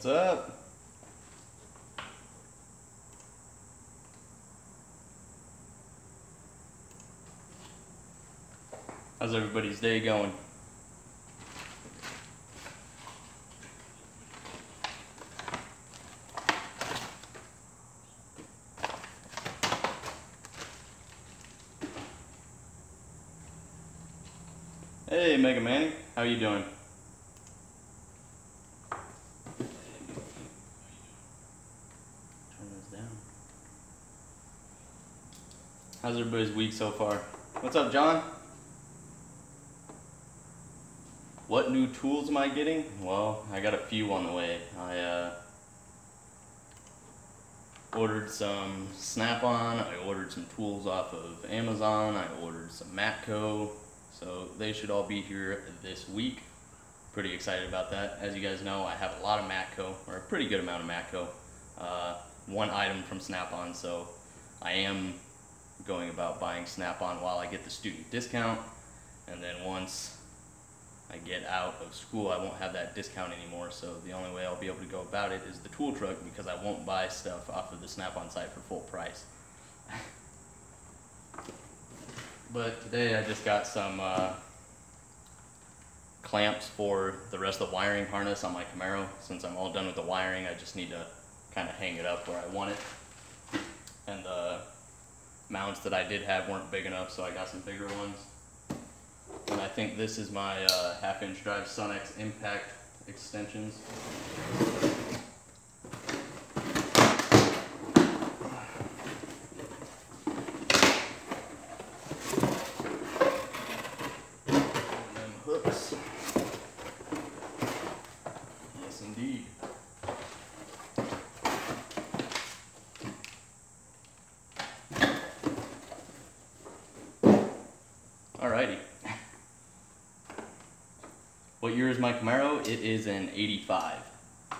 What's up? How's everybody's day going? Hey, Mega Manny, how you doing? Turn this down. How's everybody's week so far? What's up, John? What new tools am I getting? Well, I got a few on the way. I ordered some Snap-on, I ordered some tools off of Amazon, I ordered some Matco, so they should all be here this week. Pretty excited about that. As you guys know, I have a lot of Matco, or a pretty good amount of Matco. One item from Snap-on, so I am going about buying Snap-on while I get the student discount, and then once I get out of school, I won't have that discount anymore, so the only way I'll be able to go about it is the tool truck, because I won't buy stuff off of the Snap-on site for full price. But today I just got some clamps for the rest of the wiring harness on my Camaro. Since I'm all done with the wiring, I just need to kind of hang it up where I want it. And the mounts that I did have weren't big enough, so I got some bigger ones. And I think this is my half-inch drive Sunex impact extensions. And them hooks. Yes, indeed. Alrighty. What year is my Camaro? It is an 85.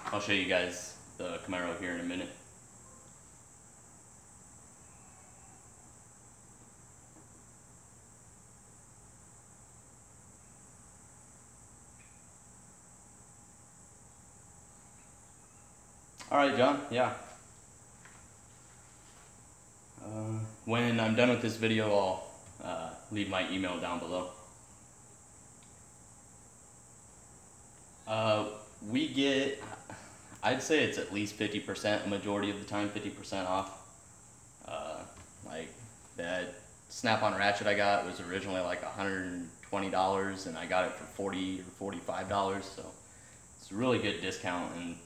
I'll show you guys the Camaro here in a minute. Alright, John, yeah. When I'm done with this video, I'll leave my email down below. We get, I'd say it's at least 50%, a majority of the time, 50% off. Like that Snap-on ratchet I got was originally like $120, and I got it for $40 or $45, so it's a really good discount. And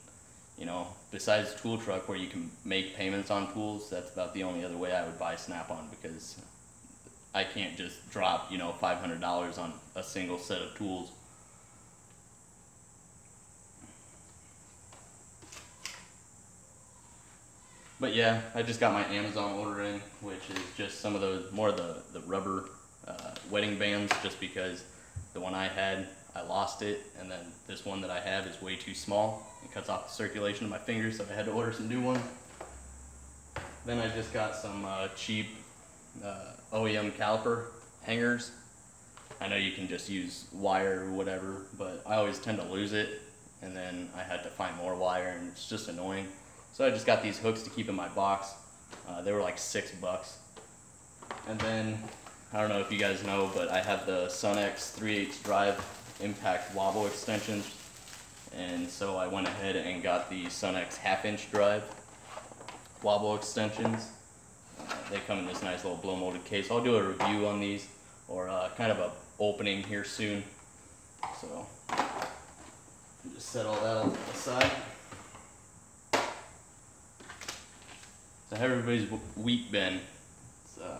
you know, besides Tool Truck, where you can make payments on tools, that's about the only other way I would buy Snap-on, because I can't just drop, you know, $500 on a single set of tools. But yeah, I just got my Amazon order in, which is just some of those, more of the rubber wedding bands, just because the one I had, I lost it, and then this one that I have is way too small. It cuts off the circulation of my fingers, so I had to order some new ones. Then I just got some cheap OEM caliper hangers. I know you can just use wire or whatever, but I always tend to lose it, and then I had to find more wire, and it's just annoying. So I just got these hooks to keep in my box. They were like $6. And then, I don't know if you guys know, but I have the Sunex 3/8 drive impact wobble extensions. And so I went ahead and got the Sunex half-inch drive wobble extensions. They come in this nice little blow molded case. I'll do a review on these, or kind of a opening here soon. So, just set all that aside. So how everybody's week been? Second.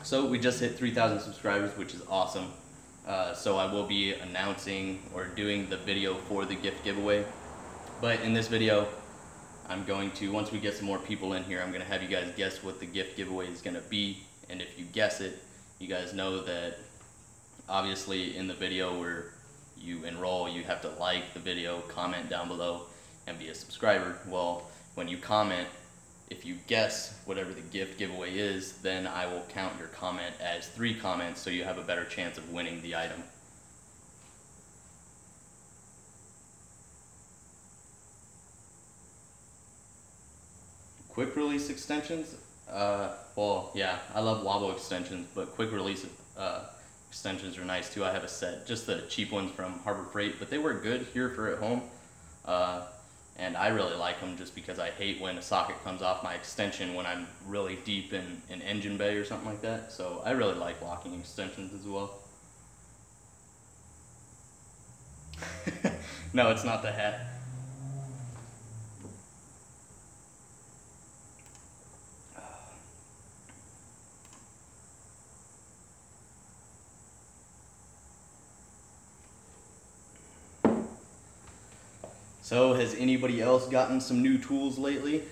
So we just hit 3,000 subscribers, which is awesome. So I will be announcing or doing the video for the gift giveaway. But in this video, I'm going to, once we get some more people in here, I'm going to have you guys guess what the gift giveaway is going to be. And if you guess it, you guys know that obviously in the video we're you enroll, you have to like the video, comment down below, and be a subscriber. Well, when you comment, if you guess whatever the gift giveaway is, then I will count your comment as 3 comments, so you have a better chance of winning the item. Quick release extensions? Well, yeah, I love Wabo extensions, but quick release extensions are nice too. I have a set, just the cheap ones from Harbor Freight, but they work good here for at home. And I really like them just because I hate when a socket comes off my extension when I'm really deep in an engine bay or something like that. So I really like locking extensions as well. No, it's not the hat. So, has anybody else gotten some new tools lately?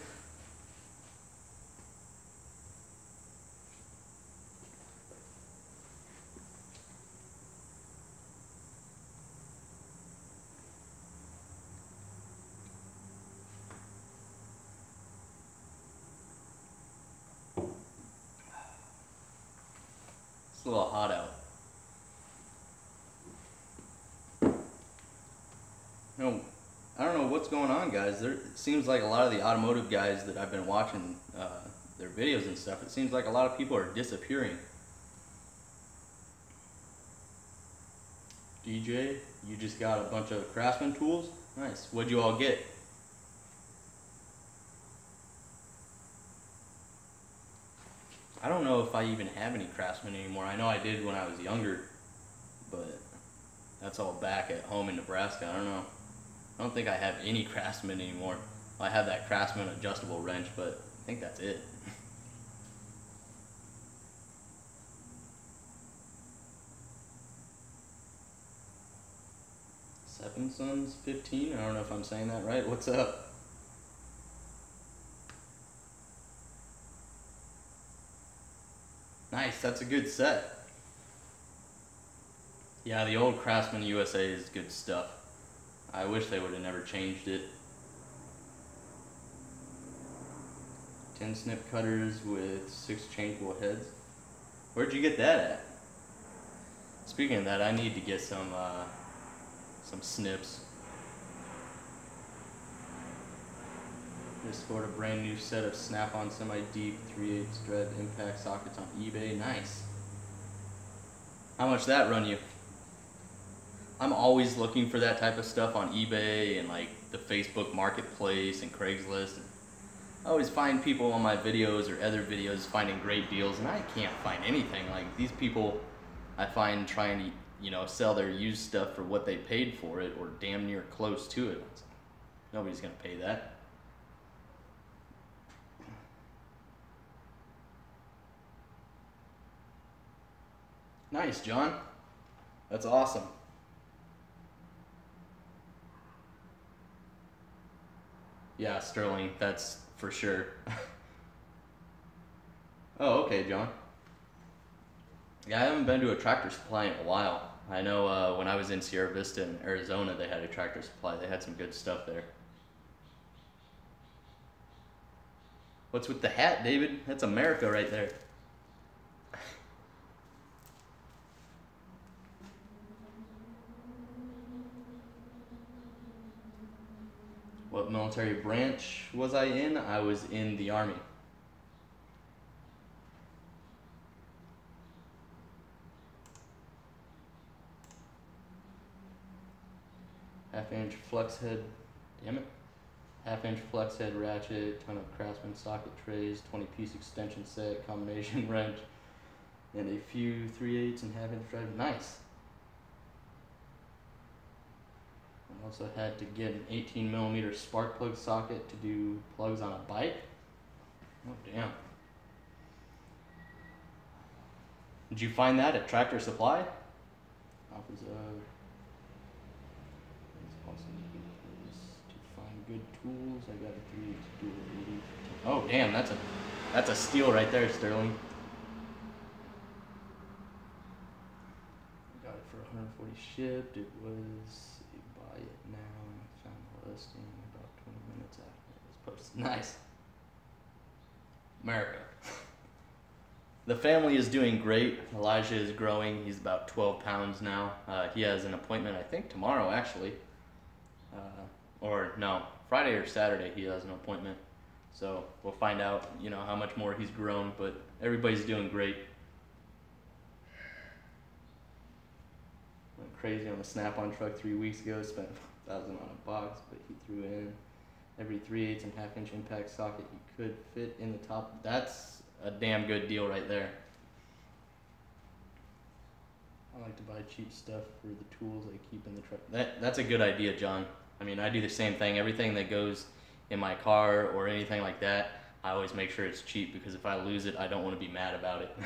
It's a little hot out. No. I don't know what's going on, guys. It seems like a lot of the automotive guys that I've been watching their videos and stuff, it seems like a lot of people are disappearing. DJ, you just got a bunch of Craftsman tools? Nice. What'd you all get? I don't know if I even have any Craftsman anymore. I know I did when I was younger, but that's all back at home in Nebraska. I don't know. I don't think I have any Craftsman anymore. I have that Craftsman adjustable wrench, but I think that's it. Seven Sons 15? I don't know if I'm saying that right. What's up? Nice, that's a good set. Yeah, the old Craftsman USA is good stuff. I wish they would have never changed it. 10 snip cutters with 6 changeable heads. Where'd you get that at? Speaking of that, I need to get some snips. Just scored a brand new set of Snap-on semi-deep 3/8 thread impact sockets on eBay. Nice. How much that run you? I'm always looking for that type of stuff on eBay and like the Facebook Marketplace and Craigslist. I always find people on my videos or other videos finding great deals, and I can't find anything. Like these people I find trying to, you know, sell their used stuff for what they paid for it or damn near close to it. Nobody's gonna pay that. Nice, John. That's awesome. Yeah, Sterling, that's for sure. Oh, okay, John. Yeah, I haven't been to a Tractor Supply in a while. I know when I was in Sierra Vista in Arizona, they had a Tractor Supply. They had some good stuff there. What's with the hat, David? That's America right there. What military branch was I in? I was in the Army. Half-inch flex head, damn it. Half-inch flex head ratchet, ton of Craftsman socket trays, 20-piece extension set, combination wrench, and a few 3/8 and half-inch thread. Nice. I also had to get an 18mm spark plug socket to do plugs on a bike. Oh, damn. Did you find that at Tractor Supply? Offers to find good tools. I got a 3/8 dual 80. Oh, damn, that's a steal right there, Sterling. Got it for 146. shipped. It was a buy it now, and I found the listing about 20 minutes after it was posted. Nice. America. The family is doing great. Elijah is growing. He's about 12 pounds now. He has an appointment, I think tomorrow actually. Or no, Friday or Saturday he has an appointment. So we'll find out, you know, how much more he's grown, but everybody's doing great. Went crazy on the Snap-on truck 3 weeks ago. Spent $1,000 on a box, but he threw in every 3/8 and 1/2 inch impact socket he could fit in the top. That's a damn good deal right there. I like to buy cheap stuff for the tools I keep in the truck. That's a good idea, John. I mean, I do the same thing. Everything that goes in my car or anything like that, I always make sure it's cheap, because if I lose it, I don't want to be mad about it.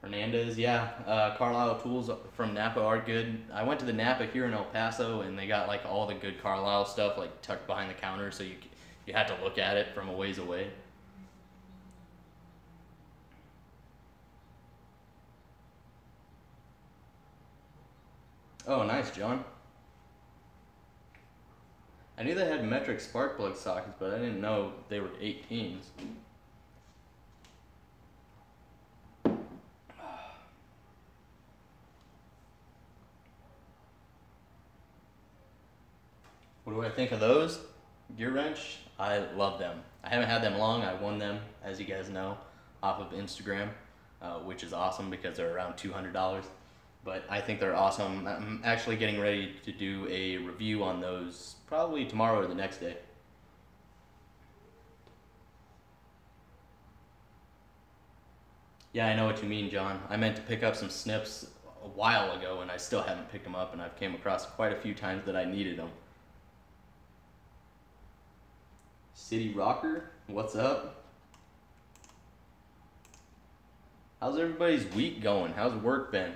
Hernandez, yeah. Carlisle tools from Napa are good. I went to the Napa here in El Paso, and they got like all the good Carlisle stuff like tucked behind the counter, so you had to look at it from a ways away. Oh, nice, John. I knew they had metric spark plug sockets, but I didn't know they were 18s. What do I think of those? Gear wrench, I love them. I haven't had them long. I won them, as you guys know, off of Instagram, which is awesome because they're around $200. But I think they're awesome. I'm actually getting ready to do a review on those probably tomorrow or the next day. Yeah, I know what you mean, John. I meant to pick up some snips a while ago, and I still haven't picked them up, and I've came across quite a few times that I needed them. City Rocker, what's up? How's everybody's week going? How's work been?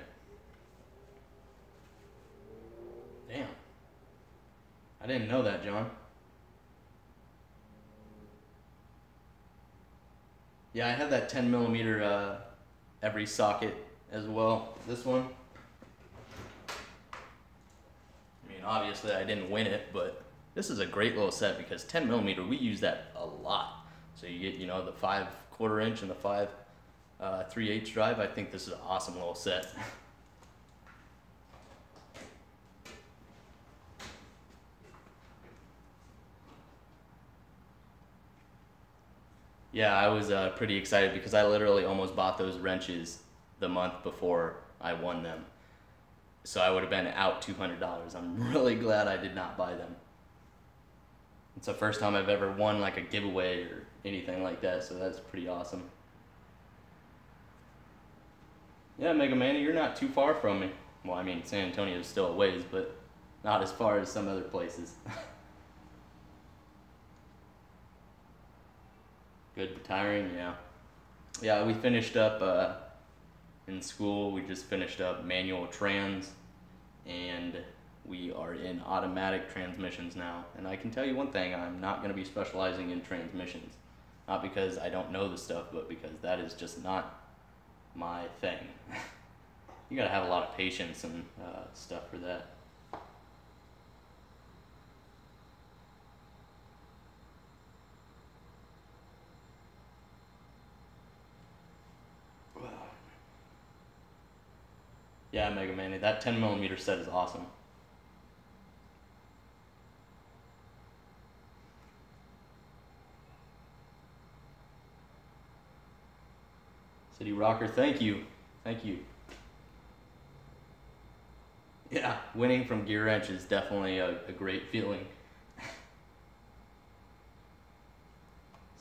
Damn. I didn't know that, John. Yeah, I have that 10 millimeter every socket as well. This one. I mean, obviously I didn't win it, but this is a great little set because 10 millimeter, we use that a lot. So you get, you know, the 5/4 inch and the 5 3/8 drive. I think this is an awesome little set. Yeah, I was pretty excited because I literally almost bought those wrenches the month before I won them. So I would have been out $200. I'm really glad I did not buy them. It's the first time I've ever won like a giveaway or anything like that, so that's pretty awesome. Yeah, Mega Man, you're not too far from me. Well, I mean, San Antonio is still a ways, but not as far as some other places. Good retiring, yeah. Yeah, we finished up in school. We just finished up manual trans, and we are in automatic transmissions now. And I can tell you one thing, I'm not going to be specializing in transmissions. Not because I don't know the stuff, but because that is just not my thing. You gotta have a lot of patience and stuff for that. Yeah, Mega Man, that 10 millimeter set is awesome. City Rocker, thank you. Thank you. Yeah, winning from Gear Wrench is definitely a great feeling.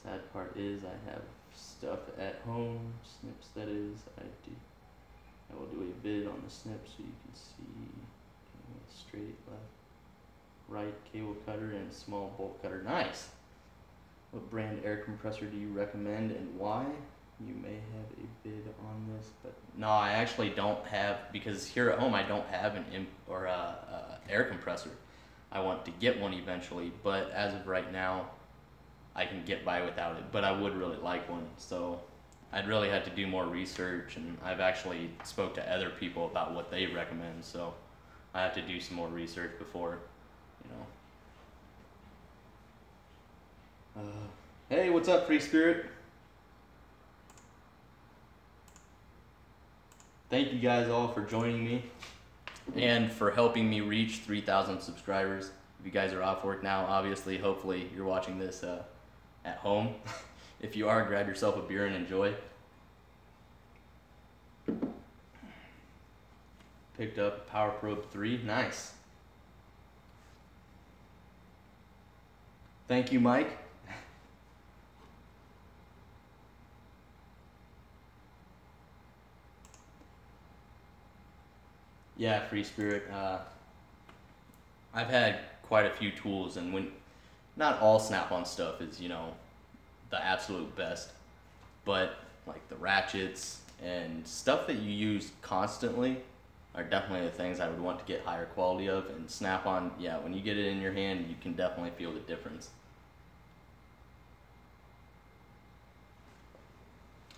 Sad part is I have stuff at home, snips that is, I will do a vid on the snip so you can see straight, left, right, cable cutter, and small bolt cutter. Nice! What brand air compressor do you recommend and why? You may have a bid on this, but no, I actually don't have, because here at home I don't have an air compressor. I want to get one eventually, but as of right now, I can get by without it, but I would really like one. So I'd really had to do more research, and I've actually spoke to other people about what they recommend, so I have to do some more research before, you know. Hey, what's up, Free Spirit? Thank you guys all for joining me and for helping me reach 3,000 subscribers. If you guys are off work now, obviously, hopefully you're watching this at home. If you are, grab yourself a beer and enjoy. Picked up Power Probe 3, nice. Thank you, Mike. Yeah, Free Spirit. I've had quite a few tools, and when not all Snap-on stuff is, you know, the absolute best, but like the ratchets and stuff that you use constantly are definitely the things I would want to get higher quality of. And Snap-on, yeah, when you get it in your hand, you can definitely feel the difference.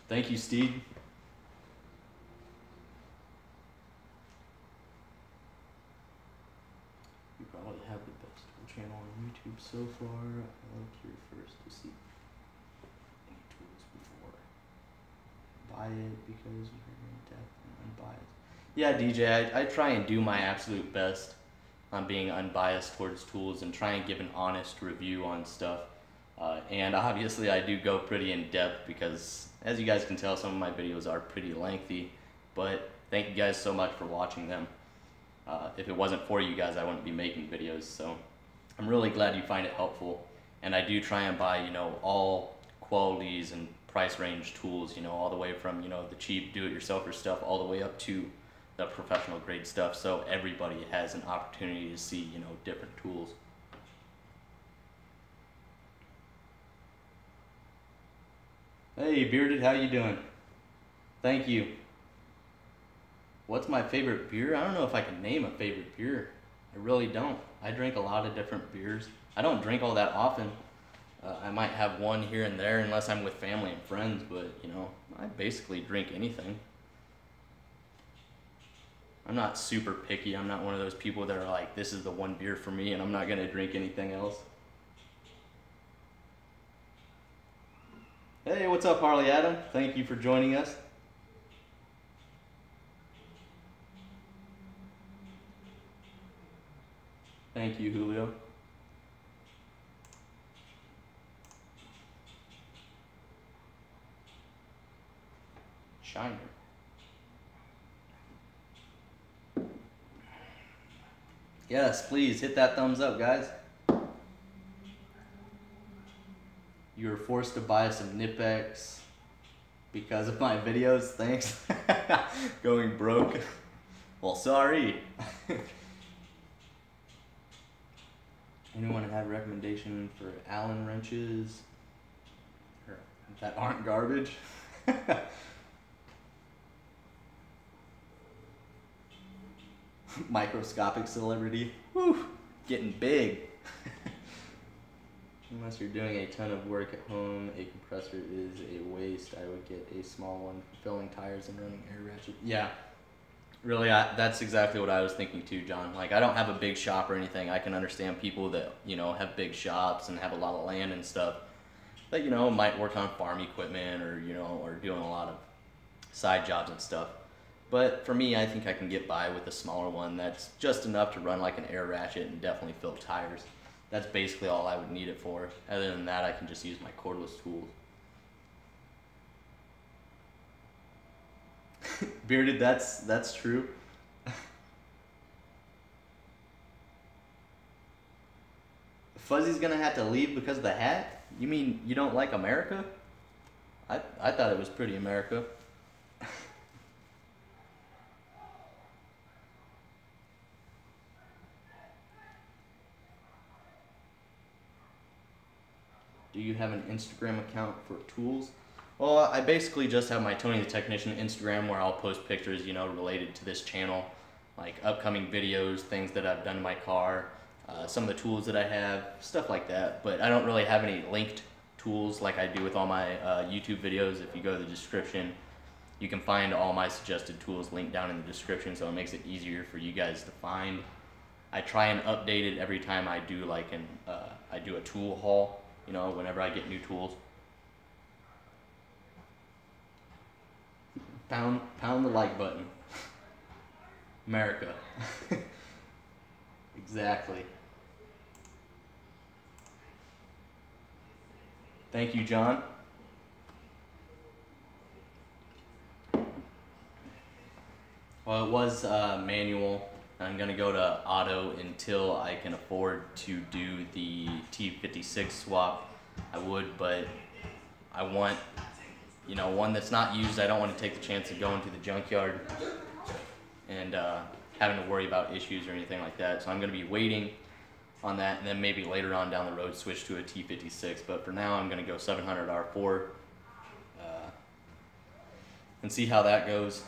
Thank you, Steve. You probably have the best tool channel on YouTube so far. I like your first to see any tools before. Buy it because you're in depth and unbiased. Yeah, DJ, I try and do my absolute best on being unbiased towards tools and try and give an honest review on stuff. And obviously I do go pretty in depth because, as you guys can tell, some of my videos are pretty lengthy, but thank you guys so much for watching them. If it wasn't for you guys, I wouldn't be making videos, so I'm really glad you find it helpful. And I do try and buy, you know, all qualities and price range tools, you know, all the way from, you know, the cheap do-it-yourselfer stuff all the way up to the professional grade stuff, so everybody has an opportunity to see, you know, different tools. Hey Bearded, how you doing? Thank you. What's my favorite beer? I don't know if I can name a favorite beer. I really don't. I drink a lot of different beers. I don't drink all that often. I might have one here and there unless I'm with family and friends, but you know, I basically drink anything. I'm not super picky. I'm not one of those people that are like, this is the one beer for me and I'm not gonna drink anything else. Hey, what's up, Harley Adam? Thank you for joining us. Thank you, Julio. Shiner. Yes, please hit that thumbs up, guys. You were forced to buy some Knipex because of my videos. Thanks. Going broke. Well, sorry. Anyone have a recommendation for Allen wrenches that aren't garbage? Microscopic celebrity. Whew, getting big. Unless you're doing a ton of work at home, a compressor is a waste. I would get a small one for filling tires and running air ratchet. Yeah, really, that's exactly what I was thinking too, John. Like, I don't have a big shop or anything. I can understand people that, you know, have big shops and have a lot of land and stuff that, you know, might work on farm equipment or, you know, or doing a lot of side jobs and stuff. But for me, I think I can get by with a smaller one that's just enough to run like an air ratchet and definitely fill tires. That's basically all I would need it for. Other than that, I can just use my cordless tools. Bearded, that's true. Fuzzy's gonna have to leave because of the hat? You mean you don't like America? I thought it was pretty America. Do you have an Instagram account for tools? Well, I basically just have my Tony the Technician Instagram where I'll post pictures, you know, related to this channel, like upcoming videos, things that I've done in my car, some of the tools that I have, stuff like that. But I don't really have any linked tools like I do with all my YouTube videos. If you go to the description, you can find all my suggested tools linked down in the description, so it makes it easier for you guys to find. I try and update it every time I do like I do a tool haul, you know, whenever I get new tools. Pound the like button. America. Exactly. Thank you, John. Well, it was manual. I'm gonna go to auto until I can afford to do the T56 swap. I would, but I want, you know, one that's not used. I don't want to take the chance of going to the junkyard and having to worry about issues or anything like that. So I'm gonna be waiting on that, and then maybe later on down the road switch to a T56. But for now, I'm gonna go 700 R4 and see how that goes.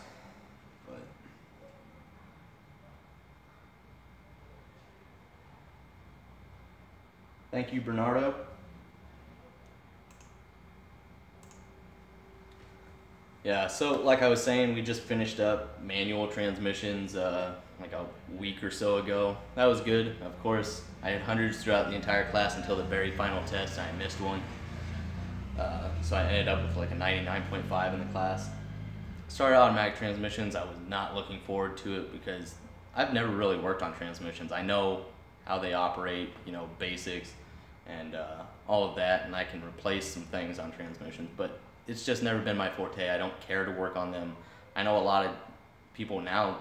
Thank you, Bernardo. Yeah, so like I was saying, we just finished up manual transmissions like a week or so ago. That was good, of course. I had hundreds throughout the entire class until the very final test. I missed one. So I ended up with like a 99.5 in the class. Started automatic transmissions. I was not looking forward to it because I've never really worked on transmissions. I know how they operate, you know, basics and all of that, and I can replace some things on transmissions, but it's just never been my forte. I don't care to work on them. I know a lot of people now,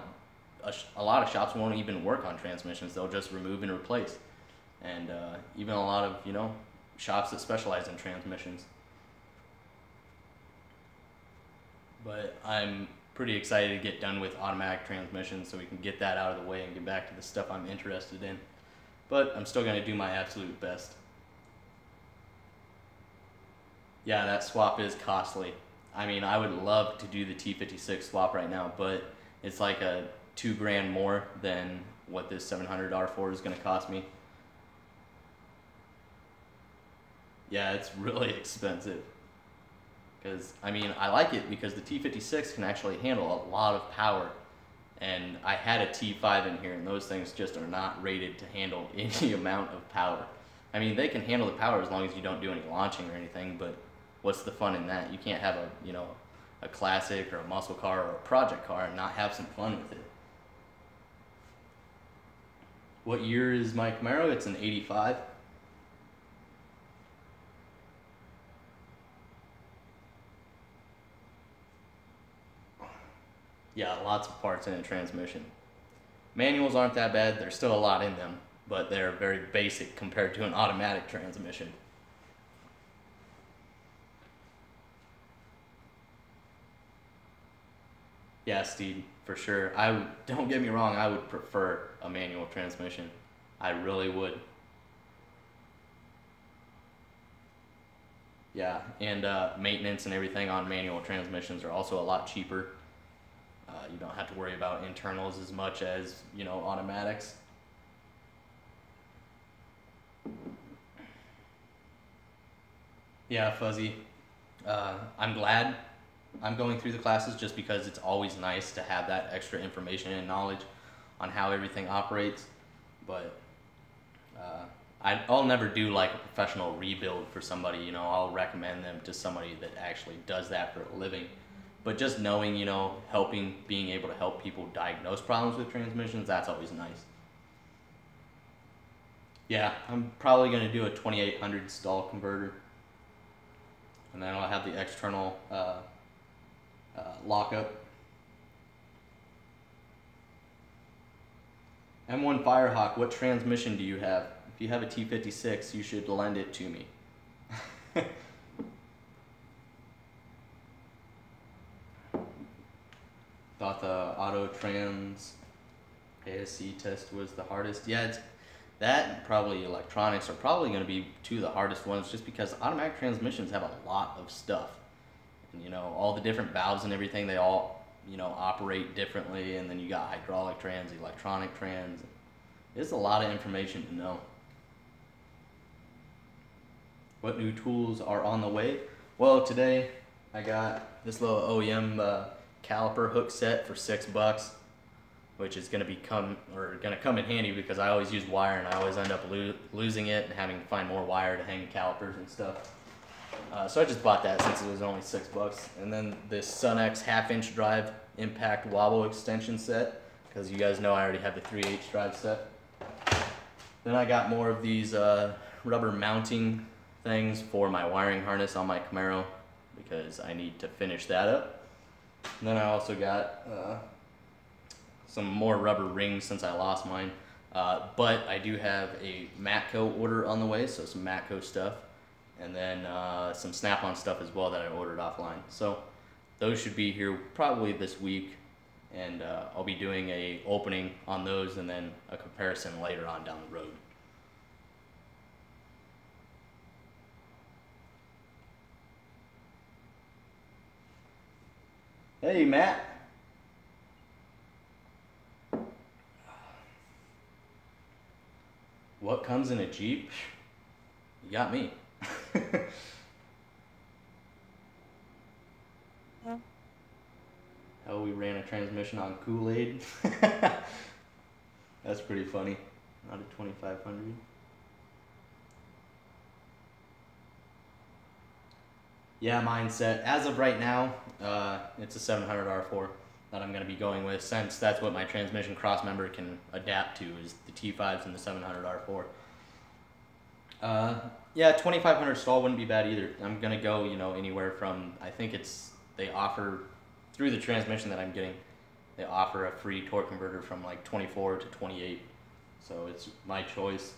a lot of shops won't even work on transmissions. They'll just remove and replace. And even a lot of, you know, shops that specialize in transmissions. But I'm pretty excited to get done with automatic transmissions so we can get that out of the way and get back to the stuff I'm interested in. But I'm still going to do my absolute best. Yeah, that swap is costly. I mean, I would love to do the T56 swap right now, but it's like a $2 grand more than what this 700 R4 is going to cost me. Yeah, it's really expensive. Because, I mean, I like it because the T56 can actually handle a lot of power. And I had a T5 in here, and those things just are not rated to handle any amount of power. I mean, they can handle the power as long as you don't do any launching or anything, but what's the fun in that? You can't have a, you know, a classic or a muscle car or a project car and not have some fun with it. What year is my Camaro? It's an 85. Yeah, lots of parts in a transmission. Manuals aren't that bad. There's still a lot in them, but they're very basic compared to an automatic transmission. Yeah, Steve, for sure. Don't get me wrong, I would prefer a manual transmission. I really would. Yeah, and maintenance and everything on manual transmissions are also a lot cheaper. You don't have to worry about internals as much as, you know, automatics. Yeah, Fuzzy. I'm glad I'm going through the classes just because it's always nice to have that extra information and knowledge on how everything operates. But I'll never do like a professional rebuild for somebody, you know. I'll recommend them to somebody that actually does that for a living. But just knowing, you know, being able to help people diagnose problems with transmissions, that's always nice. Yeah, I'm probably going to do a 2800 stall converter. And then I'll have the external lockup. M1 Firehawk, what transmission do you have? If you have a T56, you should lend it to me. Thought the auto trans ASC test was the hardest. Yeah, that and probably electronics are probably going to be two of the hardest ones just because automatic transmissions have a lot of stuff. And, you know, all the different valves and everything, they all, you know, operate differently. And then you got hydraulic trans, electronic trans. It's a lot of information to know. What new tools are on the way? Well, today I got this little OEM caliper hook set for $6, which is gonna come in handy because I always use wire and I always end up losing it and having to find more wire to hang calipers and stuff. So I just bought that since it was only $6. And then this Sunex 1/2-inch drive impact wobble extension set, because you guys know I already have the 3/8 drive set. Then I got more of these rubber mounting things for my wiring harness on my Camaro because I need to finish that up. And then I also got some more rubber rings since I lost mine. But I do have a Matco order on the way, so some Matco stuff. And then some Snap-on stuff as well that I ordered offline. So those should be here probably this week. And I'll be doing a opening on those and then a comparison later on down the road. Hey, Matt. What comes in a Jeep? You got me. How we ran a transmission on Kool-Aid. That's pretty funny. Not a 2500. Yeah, mindset. As of right now, it's a 700 R4 that I'm going to be going with, since that's what my transmission cross member can adapt to, is the T5s and the 700 R4. Yeah, 2500 stall wouldn't be bad either. I'm going to go, anywhere from, I think they offer, through the transmission that I'm getting, they offer a free torque converter from like 24 to 28. So it's my choice.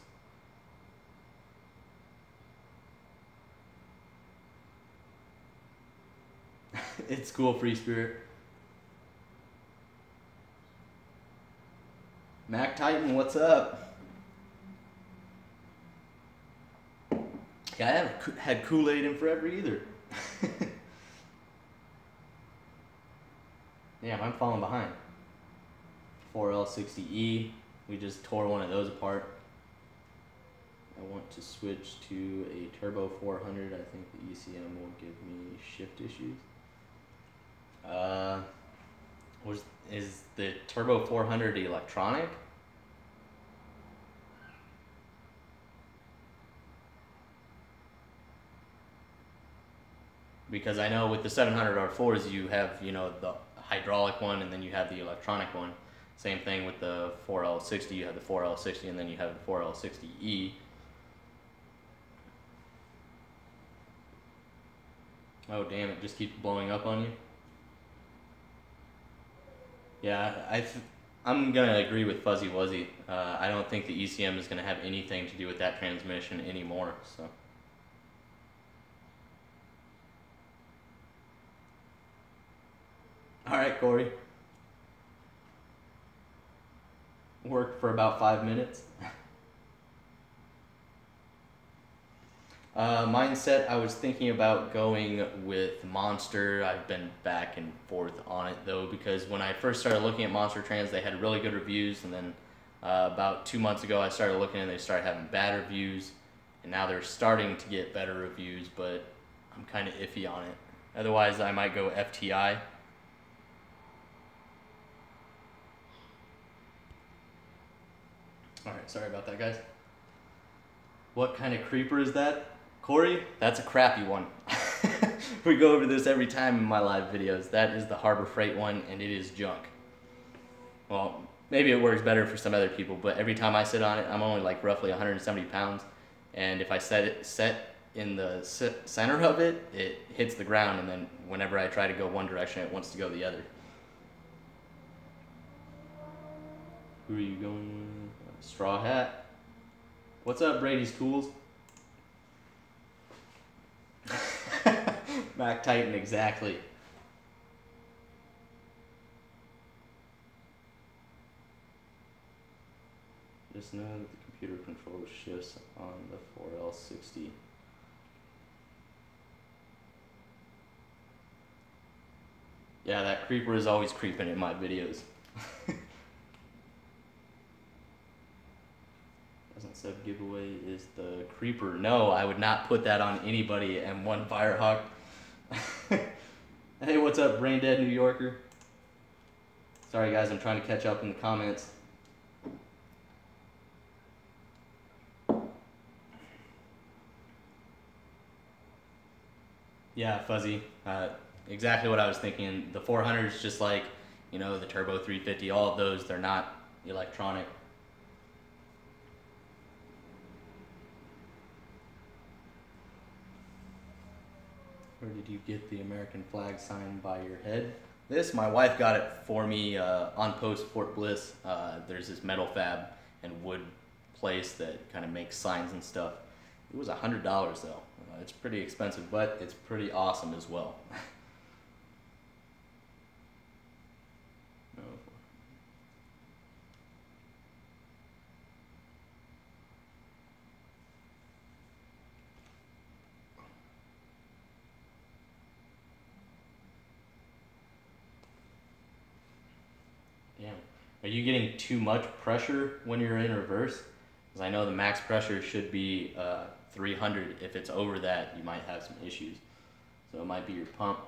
It's cool, Free Spirit. Mac Titan, what's up? Yeah, I haven't had Kool-Aid in forever either. Damn, I'm falling behind. 4L60E, we just tore one of those apart. I want to switch to a Turbo 400. I think the ECM will give me shift issues. Is the Turbo 400 electronic? Because I know with the 700 R4s you have, the hydraulic one and then you have the electronic one. Same thing with the 4L60, you have the 4L60 and then you have the 4L60E. Oh damn, it just keeps blowing up on you. Yeah, I'm going to agree with Fuzzy Wuzzy. I don't think the ECM is going to have anything to do with that transmission anymore. So. Alright, Corey. Worked for about 5 minutes. Mindset, I was thinking about going with Monster. I've been back and forth on it though, because when I first started looking at Monster Trans, they had really good reviews, and then about 2 months ago I started looking and they started having bad reviews, and now they're starting to get better reviews, but I'm kind of iffy on it. Otherwise I might go FTI. Alright, sorry about that, guys. What kind of creeper is that? Corey, that's a crappy one. We go over this every time in my live videos. That is the Harbor Freight one, and it is junk. Well, maybe it works better for some other people, but every time I sit on it, I'm only like roughly 170 pounds, and if I set in the center of it, it hits the ground, and then whenever I try to go one direction, it wants to go the other. Who are you going with? Straw Hat. What's up, Brady's Tools? Mac Titan, exactly. Just know that the computer control shifts on the 4L60. Yeah, that creeper is always creeping in my videos. Present sub giveaway is the Creeper. No, I would not put that on anybody. M1 Firehawk. Hey, what's up, Brain Dead New Yorker? Sorry guys, I'm trying to catch up in the comments. Yeah, Fuzzy. Exactly what I was thinking. The 400 is just like, you know, the Turbo 350, all of those, they're not electronic. Where did you get the American flag sign by your head? This, my wife got it for me on post Fort Bliss. There's this metal fab and wood place that kind of makes signs and stuff. It was $100 though. It's pretty expensive, but it's pretty awesome as well. Damn. Are you getting too much pressure when you're in reverse? Because I know the max pressure should be 300. If it's over that, you might have some issues. So it might be your pump.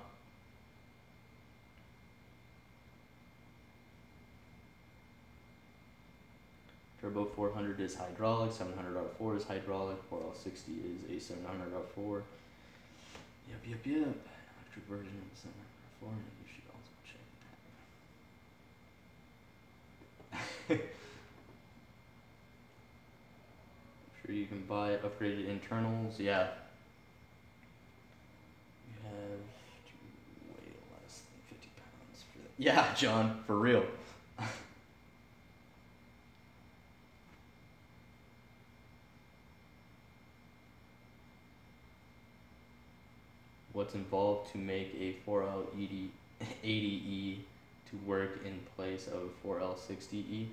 Turbo 400 is hydraulic, 700R4 is hydraulic, 4L60 is a 700R4. Yep. Electric version of the 700R4, and you should also check that. I'm sure you can buy upgraded internals, yeah. You have to weigh less than 50 pounds for that. Yeah, John, for real. What's involved to make a 4L80E to work in place of a 4L60E?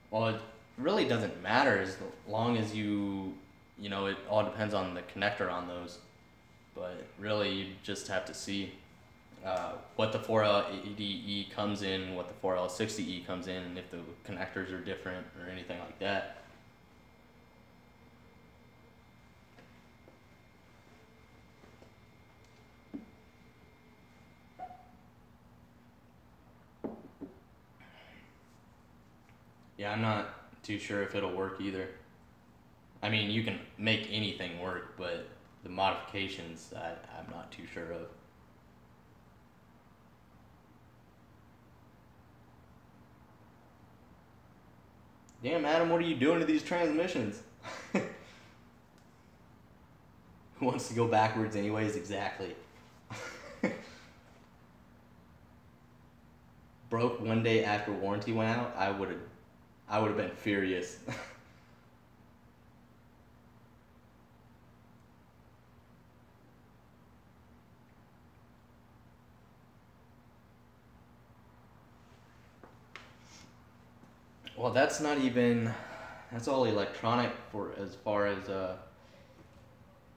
Well, it really doesn't matter as long as you know, it all depends on the connector on those. But really, you just have to see what the 4L80E comes in, what the 4L60E comes in, and if the connectors are different or anything like that. Yeah, I'm not too sure if it'll work either. I mean, you can make anything work, but the modifications, I'm not too sure of. Damn, Adam, what are you doing to these transmissions? Who wants to go backwards anyways? Exactly. Broke one day after warranty went out, I would have been furious. Well, that's not even, that's all electronic for as far as,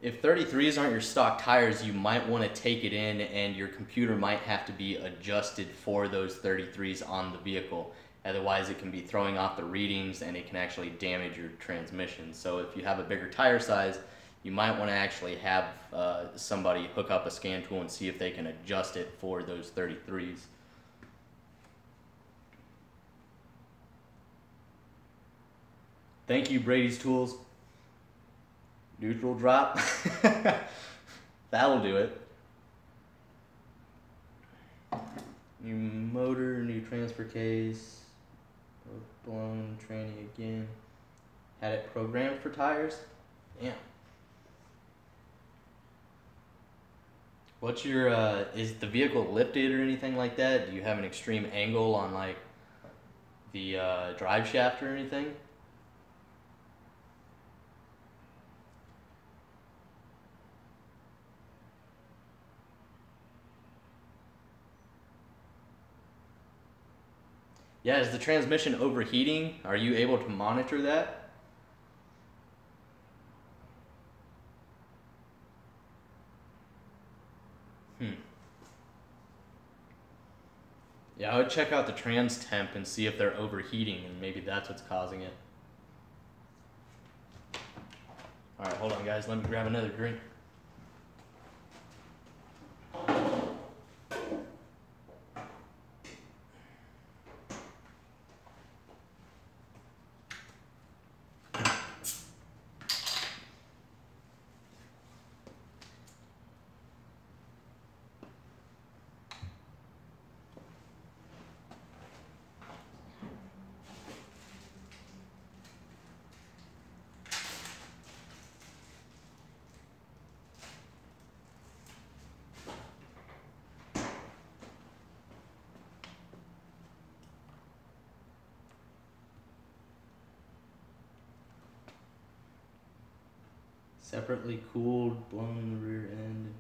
if 33s aren't your stock tires, you might want to take it in and your computer might have to be adjusted for those 33s on the vehicle. Otherwise, it can be throwing off the readings and it can actually damage your transmission. So if you have a bigger tire size, you might want to actually have somebody hook up a scan tool and see if they can adjust it for those 33s. Thank you, Brady's Tools. Neutral drop. That'll do it. New motor, new transfer case. Blown tranny again. Had it programmed for tires? Damn. What's your, is the vehicle lifted or anything like that? Do you have an extreme angle on like the drive shaft or anything? Yeah, is the transmission overheating? Are you able to monitor that? Yeah, I would check out the trans temp and see if they're overheating, and maybe that's what's causing it. All right, hold on, guys. Let me grab another drink. Separately cooled, blown in the rear end.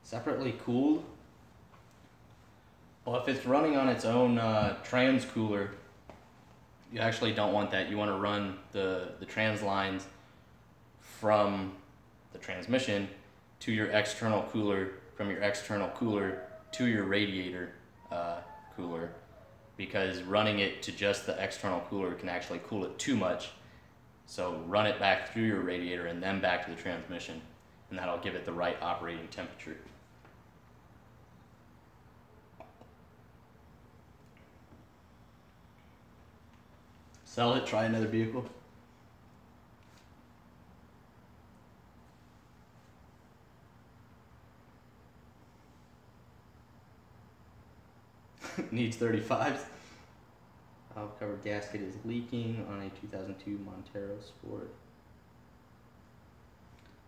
Separately cooled? Well, if it's running on its own trans cooler, you actually don't want that. You want to run the trans lines from the transmission to your external cooler, from your external cooler to your radiator cooler, because running it to just the external cooler can actually cool it too much. So run it back through your radiator and then back to the transmission, and that'll give it the right operating temperature. Sell it, try another vehicle. Needs 35s. Valve cover gasket is leaking on a 2002 Montero Sport.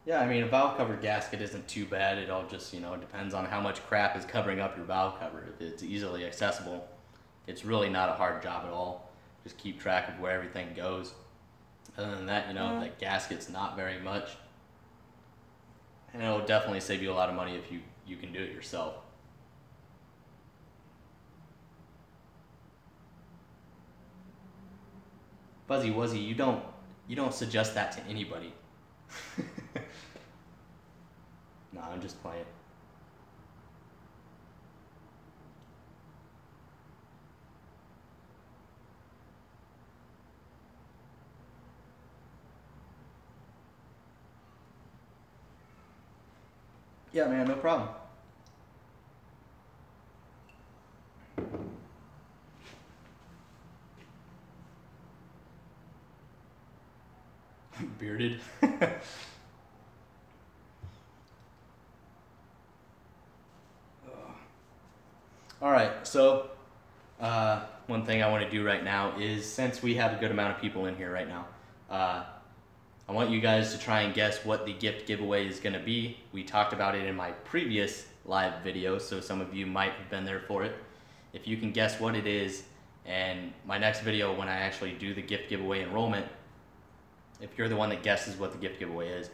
Yeah, I mean, a valve cover gasket isn't too bad. It all just, depends on how much crap is covering up your valve cover. If it's easily accessible, it's really not a hard job at all. Just keep track of where everything goes. Other than that, that gasket's not very much. And it'll definitely save you a lot of money if you can do it yourself. Fuzzy Wuzzy, you don't suggest that to anybody. No, I'm just playing. Yeah, man, no problem. Bearded. All right, so one thing I want to do right now is, since we have a good amount of people in here right now, I want you guys to try and guess what the gift giveaway is going to be. We talked about it in my previous live video, so some of you might have been there for it. If you can guess what it is, and my next video when I actually do the gift giveaway enrollment, if you're the one that guesses what the gift giveaway is,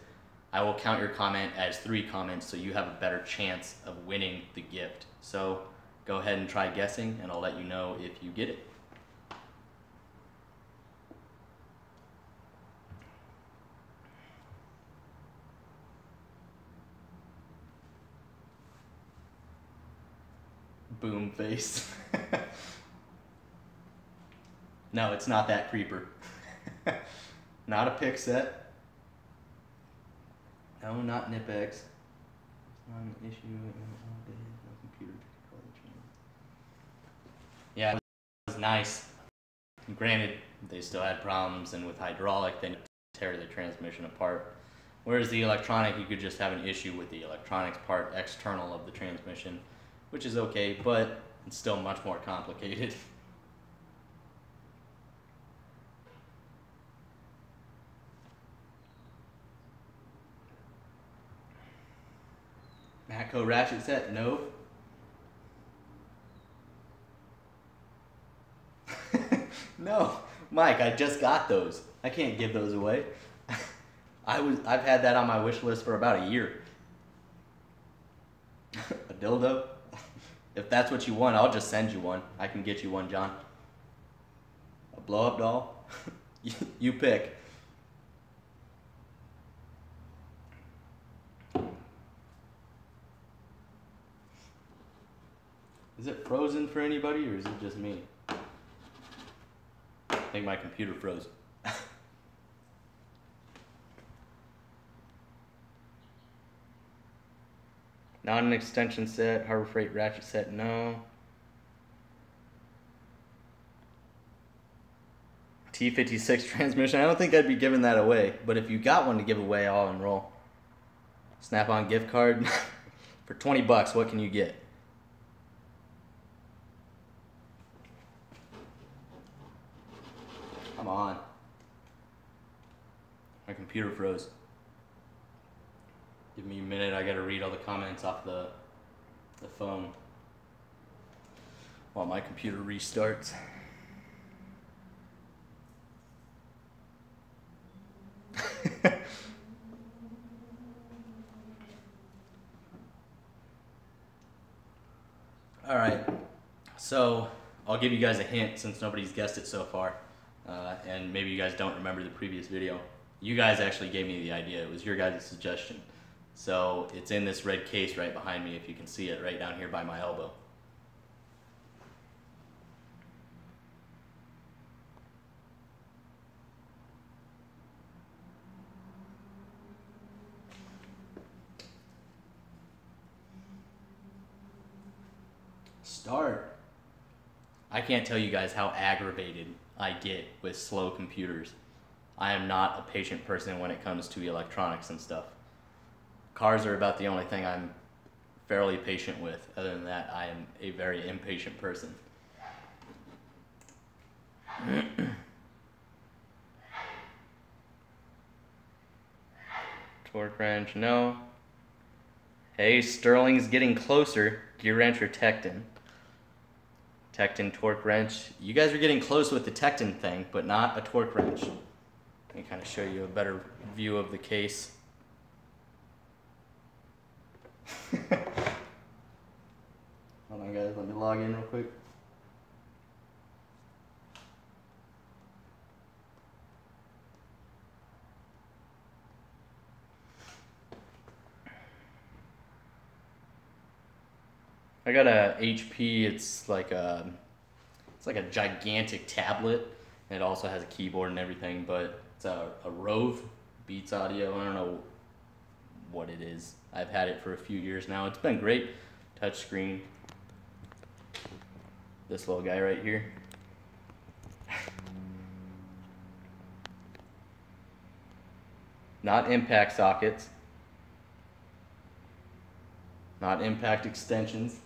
I will count your comment as 3 comments, so you have a better chance of winning the gift. So go ahead and try guessing, and I'll let you know if you get it. Boom face. No, it's not that creeper. Not a pick set. No, not Nipex. It's not an issue. No computer. Yeah, it was nice. Granted, they still had problems, and with hydraulic, then tear the transmission apart. Whereas the electronic, you could just have an issue with the electronics part external of the transmission, which is okay, but it's still much more complicated. Matco ratchet set? No. No, Mike, I just got those. I can't give those away. I've had that on my wish list for about a year. A dildo? If that's what you want, I'll just send you one. I can get you one, John. A blow-up doll? You pick. Is it frozen for anybody, or is it just me? think my computer froze. Not an extension set. Harbor Freight ratchet set, no. T56 transmission. I don't think I'd be giving that away, but if you got one to give away, I'll enroll. Snap-on gift card. For 20 bucks, what can you get? Come on. My computer froze. Give me a minute, I gotta read all the comments off the phone while my computer restarts. Alright, so I'll give you guys a hint since nobody's guessed it so far, and maybe you guys don't remember the previous video. You guys actually gave me the idea, it was your guys' suggestion. So it's in this red case right behind me, if you can see it, right down here by my elbow. Start. I can't tell you guys how aggravated I get with slow computers. I am not a patient person when it comes to electronics and stuff. Cars are about the only thing I'm fairly patient with. Other than that, I am a very impatient person. Torque wrench, no. Hey, Sterling's getting closer. Gear wrench or Tekton? Tekton torque wrench. You guys are getting close with the Tekton thing, but not a torque wrench. Let me kind of show you a better view of the case. Hold on guys, let me log in real quick. I got a HP, it's like a gigantic tablet. It also has a keyboard and everything, but it's a Rove Beats Audio. I don't know what it is. I've had it for a few years now. It's been great. Touchscreen. This little guy right here. Not impact sockets. Not impact extensions.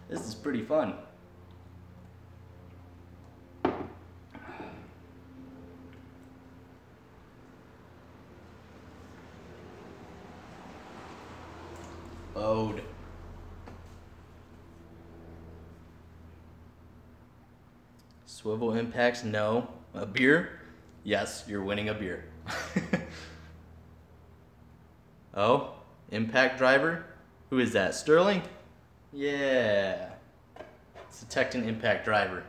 This is pretty fun. Load. Swivel impacts, no. A beer? Yes, you're winning a beer. Oh, impact driver? Who is that, Sterling? Yeah. It's a Tekton impact driver.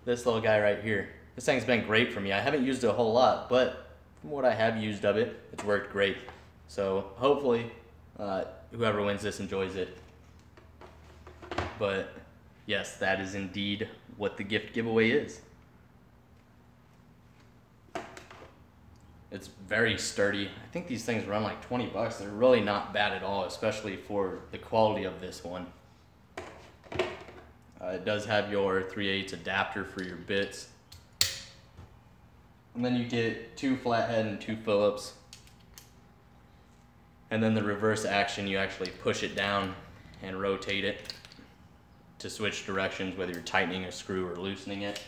This little guy right here. This thing's been great for me. I haven't used it a whole lot, but from what I have used of it, it's worked great. So hopefully, whoever wins this enjoys it. But yes, that is indeed what the gift giveaway is. It's very sturdy. I think these things run like 20 bucks. They're really not bad at all, especially for the quality of this one. It does have your 3/8 adapter for your bits. And then you get 2 flathead and 2 Phillips. And then the reverse action, you actually push it down and rotate it to switch directions, whether you're tightening a screw or loosening it.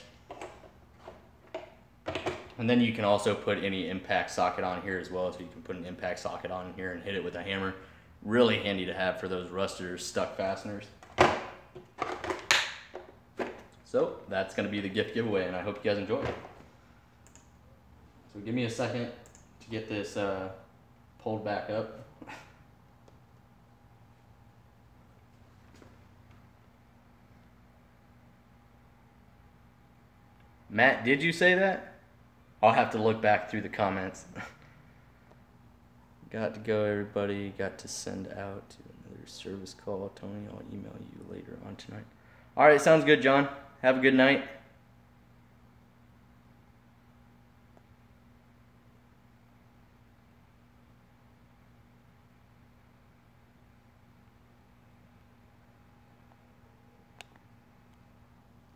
And then you can also put any impact socket on here as well, so you can put an impact socket on here and hit it with a hammer. Really handy to have for those rusted or stuck fasteners. So that's going to be the gift giveaway, and I hope you guys enjoy it. So give me a second to get this pulled back up. Matt, did you say that? I'll have to look back through the comments. Got to go, everybody. Got to send out to another service call. Tony, I'll email you later on tonight. All right, sounds good, John. Have a good night.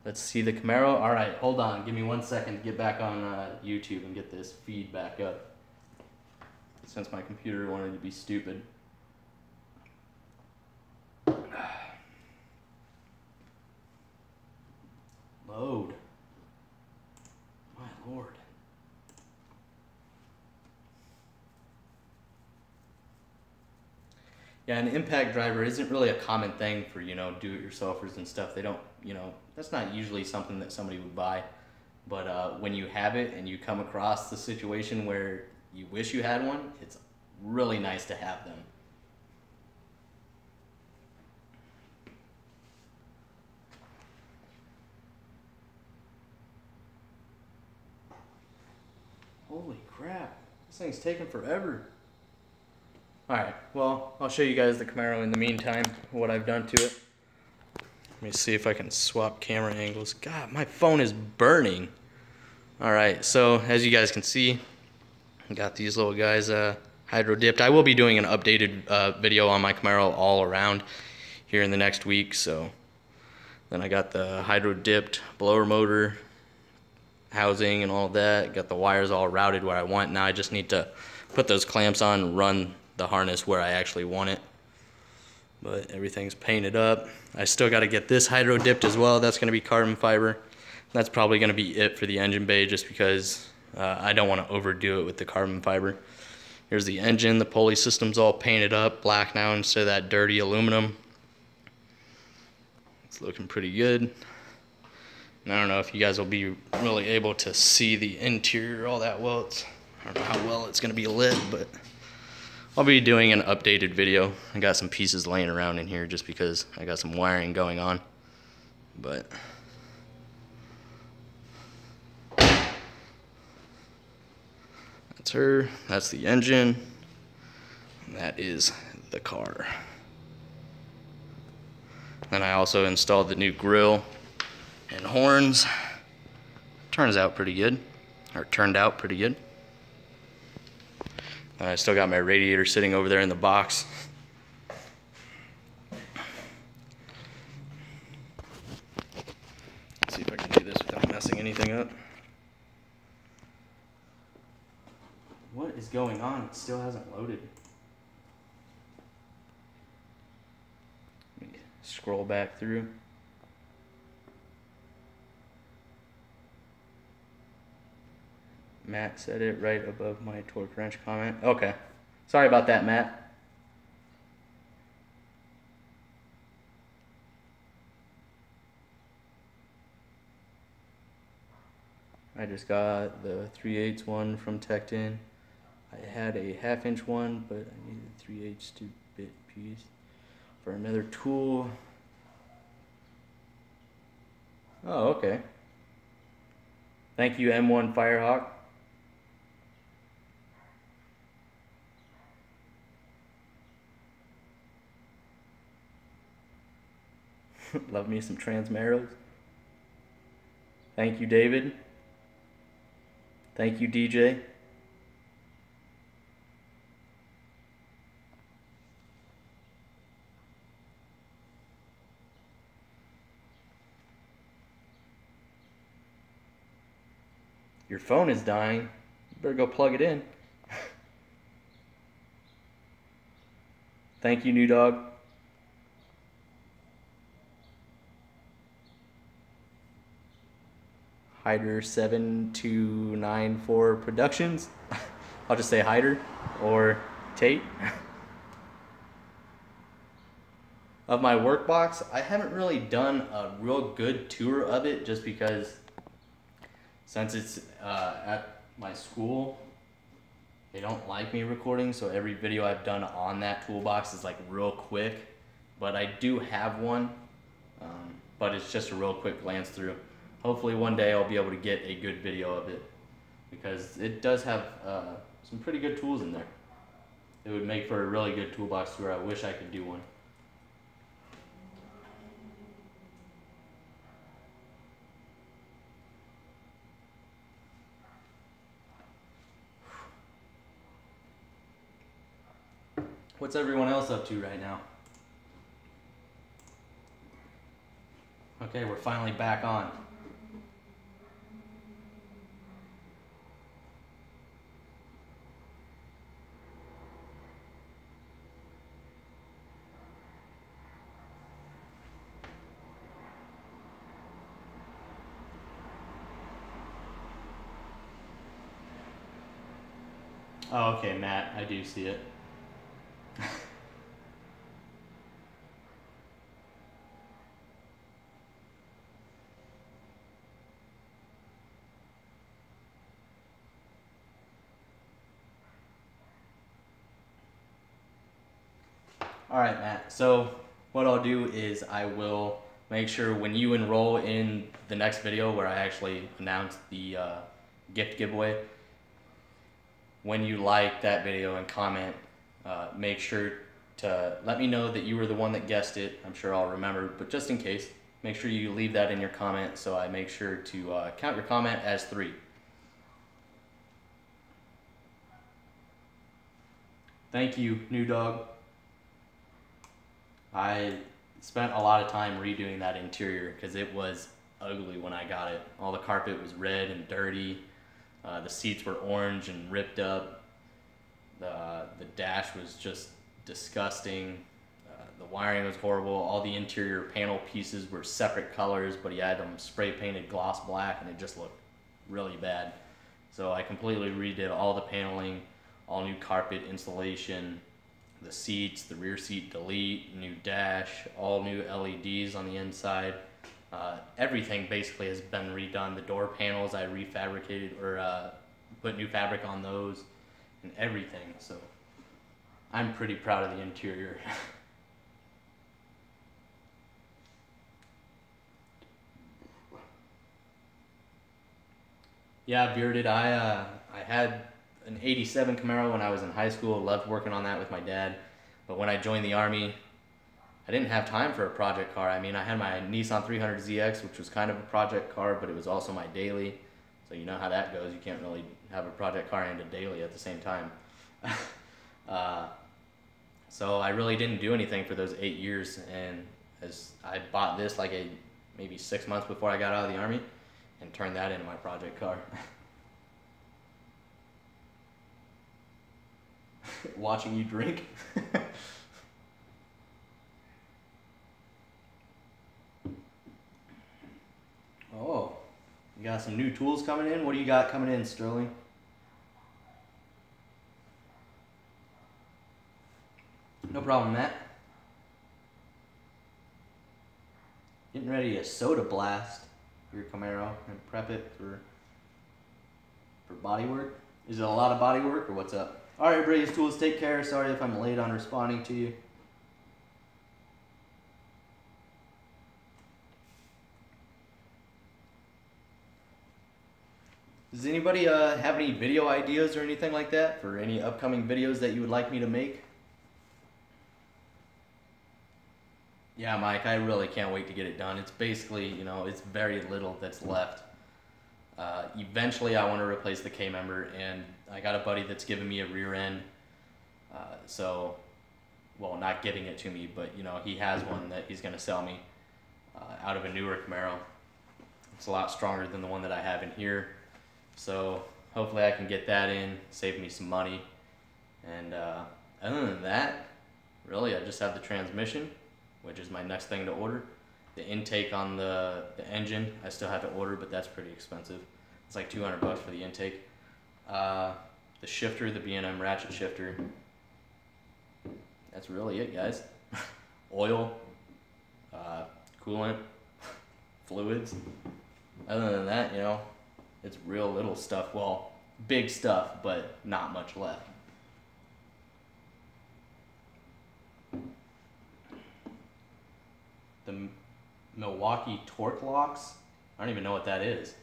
Let's see the Camaro. All right, hold on. Give me 1 second to get back on YouTube and get this feed back up, since my computer wanted to be stupid. Load. My lord. Yeah, an impact driver isn't really a common thing for, do-it-yourselfers and stuff. They don't, that's not usually something that somebody would buy. But when you have it and you come across the situation where you wish you had one, it's really nice to have them. Holy crap, this thing's taking forever. Alright, well, I'll show you guys the Camaro in the meantime, what I've done to it. Let me see if I can swap camera angles. God, my phone is burning. Alright, so as you guys can see, I got these little guys hydro dipped. I will be doing an updated video on my Camaro all around here in the next week. So then I got the hydro dipped blower motor housing and all of that. Got the wires all routed where I want. Now I just need to put those clamps on and run the harness where I actually want it. But everything's painted up. I still got to get this hydro dipped as well. That's going to be carbon fiber. That's probably going to be it for the engine bay, just because I don't want to overdo it with the carbon fiber. Here's the engine. The pulley system's all painted up black now instead of that dirty aluminum. It's looking pretty good. And I don't know if you guys will be really able to see the interior all that well. I don't know how well it's going to be lit, but I'll be doing an updated video. I got some pieces laying around in here just because I got some wiring going on. But that's her, that's the engine, and that is the car. Then I also installed the new grille and horns. Turned out pretty good. I still got my radiator sitting over there in the box. Let's see if I can do this without messing anything up. What is going on? It still hasn't loaded. Let me scroll back through. Matt said it right above my torque wrench comment. Okay. Sorry about that, Matt. I just got the 3/8 one from Tecton. I had a 1/2 inch one, but I needed 3/8 2-bit piece for another tool. Oh, okay. Thank you, M1 Firehawk. Love me some Transmeros. Thank you, David. Thank you, DJ. Your phone is dying. You better go plug it in. Thank you, New Dog. Hyder 7294 Productions. I'll just say Hyder or Tate. Of my work box, I haven't really done a real good tour of it, just because since it's at my school, they don't like me recording, so every video I've done on that toolbox is like real quick. But I do have one, but it's just a real quick glance through. Hopefully one day I'll be able to get a good video of it, because it does have some pretty good tools in there. It would make for a really good toolbox tour. I wish I could do one. What's everyone else up to right now? Okay, we're finally back on. Oh, okay, Matt, I do see it. All right, Matt. So what I'll do is I will make sure when you enroll in the next video where I actually announce the gift giveaway, when you like that video and comment, make sure to let me know that you were the one that guessed it. I'm sure I'll remember, but just in case, make sure you leave that in your comment so I make sure to count your comment as 3. Thank you, new dog. I spent a lot of time redoing that interior because it was ugly when I got it. All the carpet was red and dirty. The seats were orange and ripped up. The dash was just disgusting. The wiring was horrible. All the interior panel pieces were separate colors, but he had them spray painted gloss black and it just looked really bad. So I completely redid all the paneling, all new carpet installation, the seats, the rear seat delete, new dash, all new LEDs on the inside. Everything basically has been redone. The door panels I refabricated or put new fabric on those and everything. So I'm pretty proud of the interior. Yeah, bearded. I had an '87 Camaro when I was in high school. Loved working on that with my dad. But when I joined the Army, I didn't have time for a project car. I mean, I had my Nissan 300ZX, which was kind of a project car, but it was also my daily. So you know how that goes. You can't really have a project car and a daily at the same time. So I really didn't do anything for those 8 years. And as I bought this like maybe 6 months before I got out of the Army and turned that into my project car. Watching you drink. Oh, you got some new tools coming in? What do you got coming in, Sterling? No problem, Matt. Getting ready to soda blast your Camaro and prep it for body work. Is it a lot of body work or what's up? All right, Brady's Tools, take care. Sorry if I'm late on responding to you. Does anybody have any video ideas or anything like that for any upcoming videos that you would like me to make? Yeah, Mike, I really can't wait to get it done. It's basically, you know, it's very little that's left. Eventually, I want to replace the K-member, and I got a buddy that's giving me a rear end. Well, not giving it to me, but, you know, he has one that he's going to sell me out of a newer Camaro. It's a lot stronger than the one that I have in here. So hopefully I can get that in, save me some money. And other than that, really, I just have the transmission, which is my next thing to order. The intake on the engine, I still have to order, but that's pretty expensive. It's like 200 bucks for the intake. The shifter, the B&M ratchet shifter. That's really it, guys. Oil, coolant, fluids. Other than that, you know, it's real little stuff. Well, big stuff, but not much left. The Milwaukee torque locks. I don't even know what that is.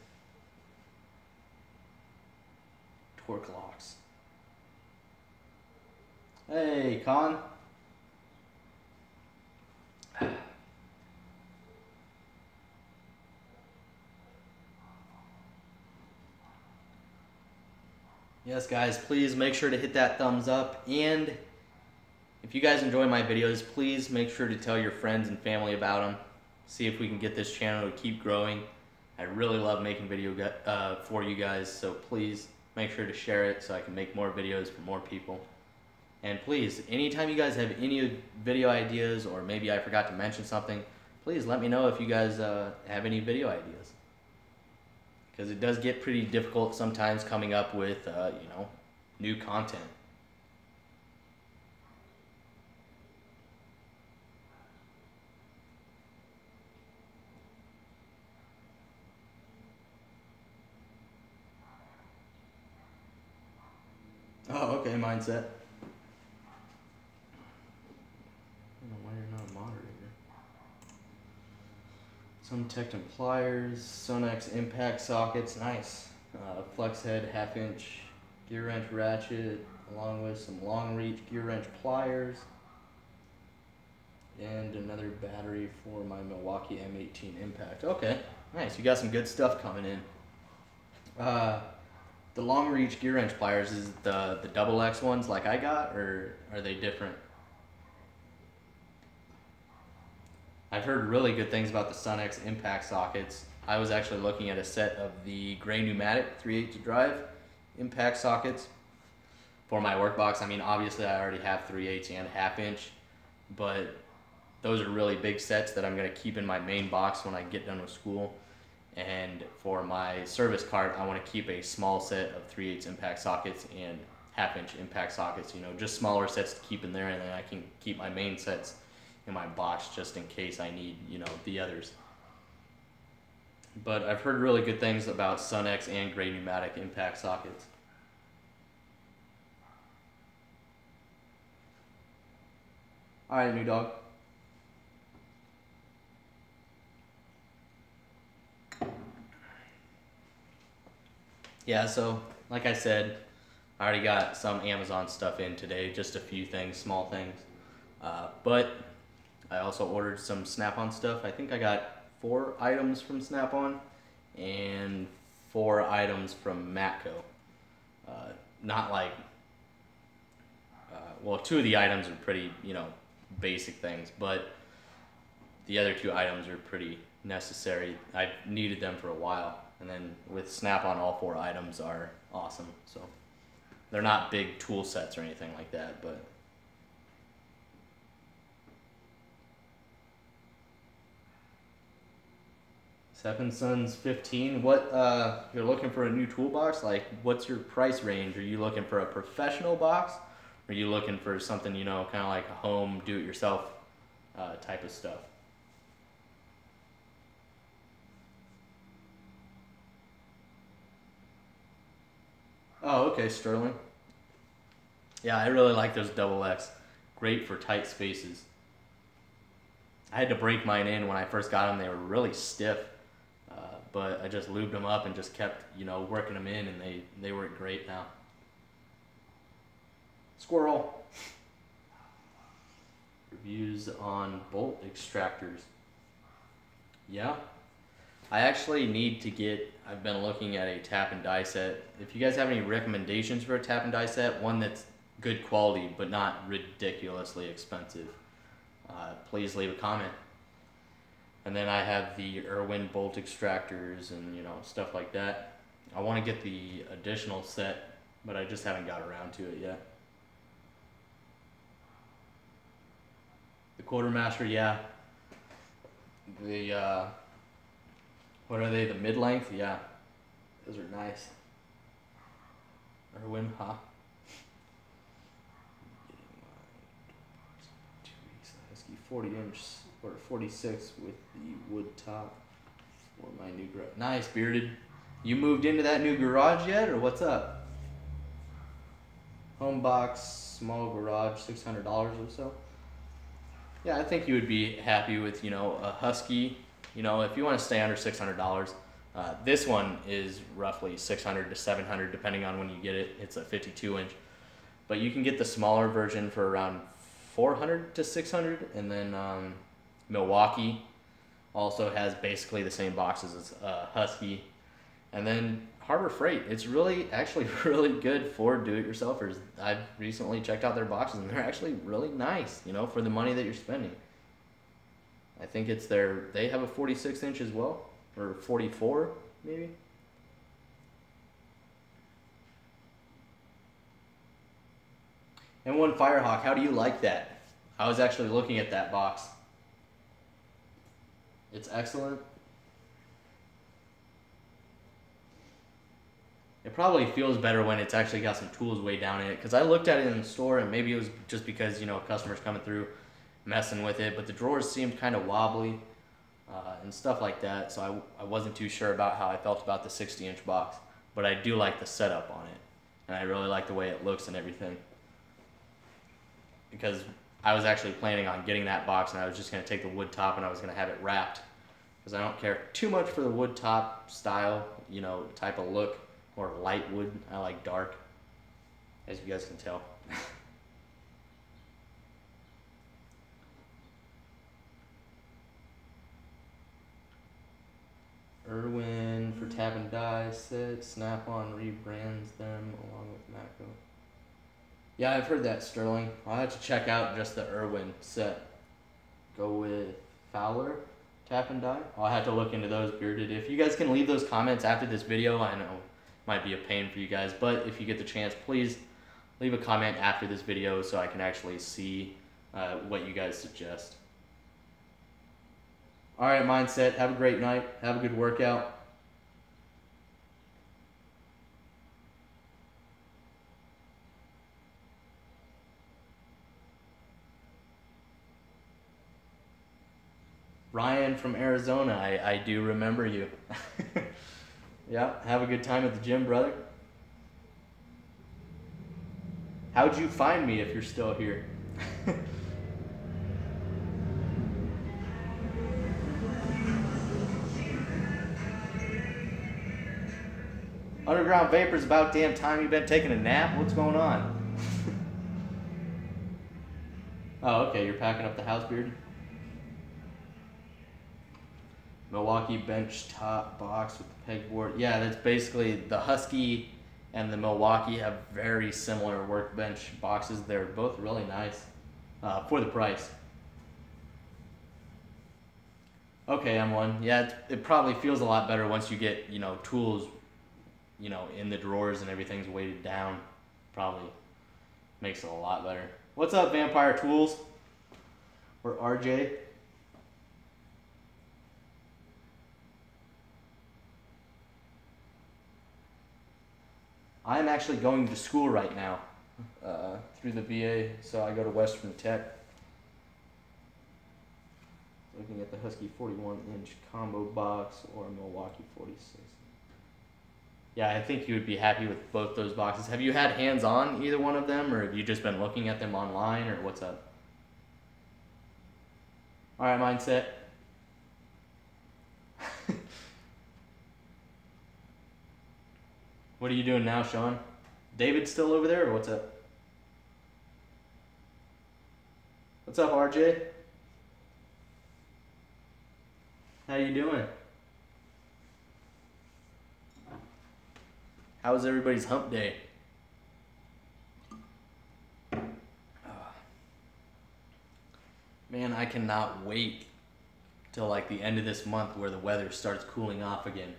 Torque locks. Hey, Con. Yes, guys, please make sure to hit that thumbs up and If you guys enjoy my videos, please make sure to tell your friends and family about them. See if we can get this channel to keep growing. I really love making video for you guys, so please make sure to share it so I can make more videos for more people. And please, anytime you guys have any video ideas, or maybe I forgot to mention something, please let me know if you guys have any video ideas. Because it does get pretty difficult sometimes coming up with, you know, new content. Oh, okay, mindset. I don't know why you're not a moderator. Some Tecton pliers, Sonex impact sockets, nice. Flex head 1/2 inch gear wrench ratchet, along with some long reach gear wrench pliers. And another battery for my Milwaukee M18 impact. Okay, nice, you got some good stuff coming in. The long reach gear wrench pliers, is the double X ones like I got, or are they different? I've heard really good things about the Sonex impact sockets. I was actually looking at a set of the Gray Pneumatic 3/8 drive impact sockets for my work box. I mean, obviously I already have 3/8 and 1/2 inch, but those are really big sets that I'm gonna keep in my main box when I get done with school. And for my service cart, I want to keep a small set of 3/8 impact sockets and 1/2 inch impact sockets, you know, just smaller sets to keep in there, and then I can keep my main sets in my box just in case I need, you know, the others. But I've heard really good things about Sonex and Gray Pneumatic impact sockets. Alright, new dog. Yeah, so like I said, I already got some Amazon stuff in today, just a few things, small things. But I also ordered some Snap-on stuff. I think I got 4 items from Snap-on and 4 items from Matco. Not like, well, 2 of the items are pretty, you know, basic things, but the other 2 items are pretty necessary. I've needed them for a while. And then with Snap-on, all 4 items are awesome. So they're not big tool sets or anything like that, but Seven Sons 15. What you're looking for a new toolbox? Like, what's your price range? Are you looking for a professional box? Or are you looking for something, you know, kind of like a home do-it-yourself type of stuff? Oh, okay, Sterling. Yeah, I really like those double X. Great for tight spaces. I had to break mine in when I first got them. They were really stiff, but I just lubed them up and just kept, you know, working them in, and they work great now. Squirrel. Reviews on bolt extractors. Yeah. I actually need to get, I've been looking at a tap and die set. If you guys have any recommendations for a tap and die set, one that's good quality but not ridiculously expensive, please leave a comment. And then I have the Irwin bolt extractors and, you know, stuff like that. I want to get the additional set, but I just haven't got around to it yet. The Quartermaster, yeah. The what are they? The mid-length? Yeah. Those are nice. Irwin, huh? 40-inch or 46 with the wood top for my new garage. Nice, Bearded. You moved into that new garage yet, or what's up? Home box, small garage, $600 or so. Yeah, I think you would be happy with, you know, a Husky. You know, if you want to stay under $600, this one is roughly $600 to $700 depending on when you get it. It's a 52-inch, but you can get the smaller version for around $400 to $600, and then Milwaukee also has basically the same boxes as Husky, and then Harbor Freight. It's really, actually really good for do-it-yourselfers. I've recently checked out their boxes and they're actually really nice, you know, for the money that you're spending. I think it's they have a 46 inch as well, or 44 maybe. M1 Firehawk, how do you like that? I was actually looking at that box. It's excellent. It probably feels better when it's actually got some tools way down in it, because I looked at it in the store and maybe it was just because, you know, customers coming through messing with it, but the drawers seemed kind of wobbly and stuff like that, so I wasn't too sure about how I felt about the 60-inch box, but I do like the setup on it, and I really like the way it looks and everything, because I was actually planning on getting that box and I was just going to take the wood top and I was going to have it wrapped, because I don't care too much for the wood top style, you know, type of look, or light wood. I like dark, as you guys can tell. Irwin for Tap and Die set. Snap-on rebrands them along with Matco. Yeah, I've heard that, Sterling. I'll have to check out just the Irwin set. Go with Fowler, Tap and Die. I'll have to look into those, Bearded. If you guys can leave those comments after this video, I know it might be a pain for you guys, but if you get the chance, please leave a comment after this video so I can actually see what you guys suggest. Alright, Mindset, have a great night. Have a good workout. Ryan from Arizona, I do remember you. Yeah, have a good time at the gym, brother. How'd you find me if you're still here? Underground Vapors, about damn time you've been taking a nap. What's going on? Oh, okay, you're packing up the house, Beard. Milwaukee bench top box with the pegboard. Yeah, that's basically the Husky and the Milwaukee have very similar workbench boxes. They're both really nice for the price. Okay, M1. Yeah, it probably feels a lot better once you get, you know, tools, you know, in the drawers and everything's weighted down. Probably makes it a lot better. What's up, Vampire Tools? Or RJ? I'm actually going to school right now through the VA, so I go to Western Tech. Looking at the Husky 41-inch combo box or Milwaukee 46. Yeah, I think you would be happy with both those boxes. Have you had hands-on either one of them, or have you just been looking at them online, or what's up? All right, Mindset. What are you doing now, Sean? David still over there, or what's up? What's up, RJ? How you doing? How was everybody's hump day? Man, I cannot wait till like the end of this month where the weather starts cooling off again.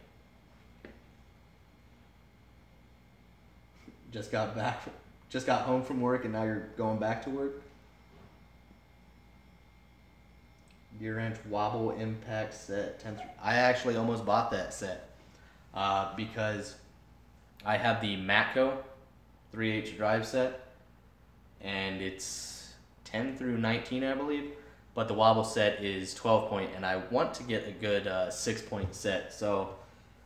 Just got home from work and now you're going back to work? Deer Ranch Wobble Impact set 10. I actually almost bought that set because I have the Matco 3H drive set and it's 10 through 19, I believe, but the wobble set is 12 point and I want to get a good 6-point set, so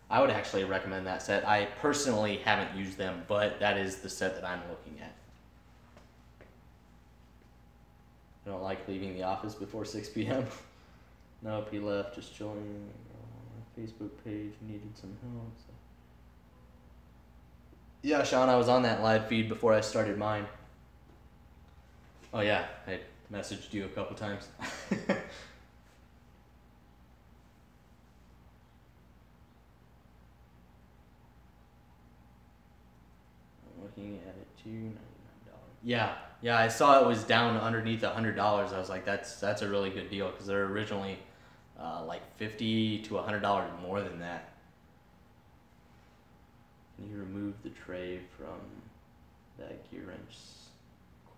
I would actually recommend that set. I personally haven't used them, but that is the set that I'm looking at. I don't like leaving the office before 6 p.m. Nope, he left, just chilling. Facebook page, needed some help. So. Yeah, Sean, I was on that live feed before I started mine. Oh yeah, I messaged you a couple times. looking at it, $299. Yeah, yeah, I saw it was down underneath $100. I was like, that's a really good deal because they're originally like $50 to $100 more than that. Can you remove the tray from that gear wrench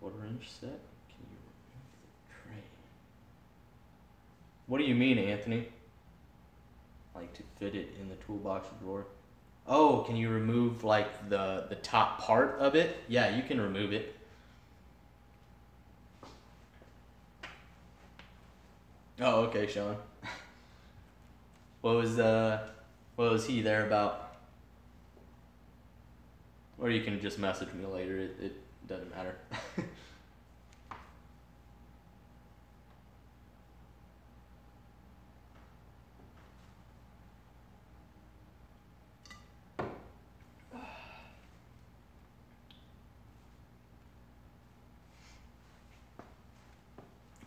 1/4 inch set? Can you remove the tray? What do you mean, Anthony? Like to fit it in the toolbox drawer? Oh, can you remove like the top part of it? Yeah, you can remove it. Oh, okay, Sean. What was he there about? Or you can just message me later. It doesn't matter.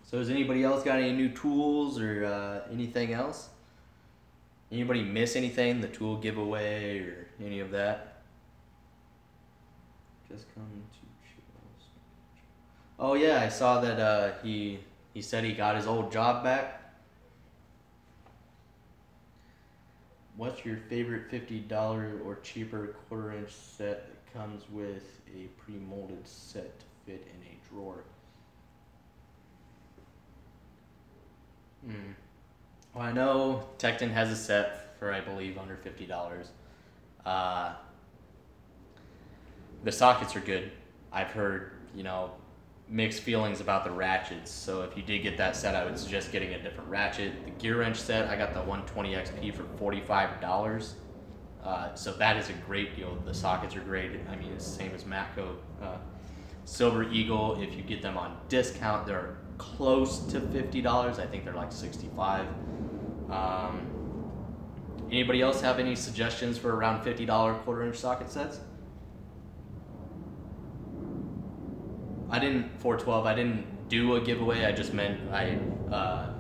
So has anybody else got any new tools or anything else? Anybody miss anything? The tool giveaway or any of that? Just come to Chills. Oh yeah, I saw that he said he got his old job back. What's your favorite $50 or cheaper 1/4 inch set that comes with a pre-molded set to fit in a drawer? Well, I know Tekton has a set for, I believe, under $50. The sockets are good. I've heard, mixed feelings about the ratchets. So if you did get that set, I would suggest getting a different ratchet. The gear wrench set, I got the 120 XP for $45. So that is a great deal. The sockets are great. I mean, it's the same as Matco. Silver Eagle, if you get them on discount, they're close to $50. I think they're like $65. Anybody else have any suggestions for around $50 1/4 inch socket sets? I didn't do a giveaway. I just meant I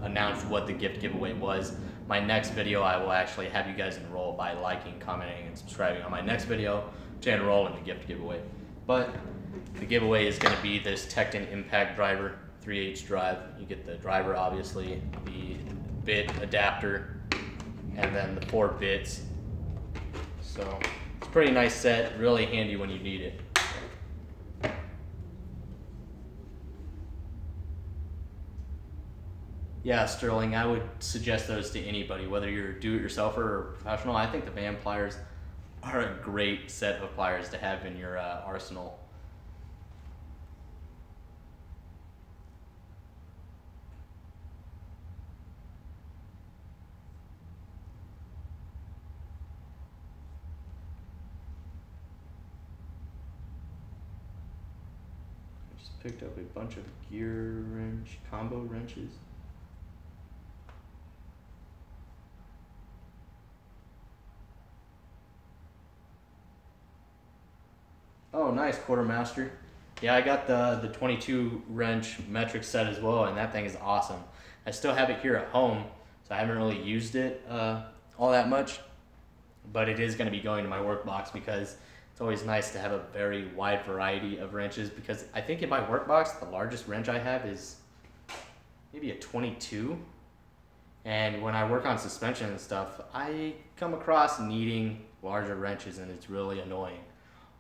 announced what the gift giveaway was. My next video, I will actually have you guys enroll by liking, commenting, and subscribing on my next video to enroll in the gift giveaway. But the giveaway is going to be this Tekton Impact Driver 3/8 drive. You get the driver, obviously, the bit adapter, and then the 4 bits. So it's a pretty nice set, really handy when you need it. Yeah, Sterling, I would suggest those to anybody, whether you're a do-it-yourselfer or professional. I think the Van pliers are a great set of pliers to have in your arsenal. I just picked up a bunch of gear wrench, combo wrenches. Oh, nice, Quartermaster. Yeah, I got the 22 wrench metric set as well, and that thing is awesome. I still have it here at home, so I haven't really used it all that much, but it is going to be going to my work box because it's always nice to have a very wide variety of wrenches, because I think in my work box, the largest wrench I have is maybe a 22, and when I work on suspension and stuff, I come across needing larger wrenches, and it's really annoying.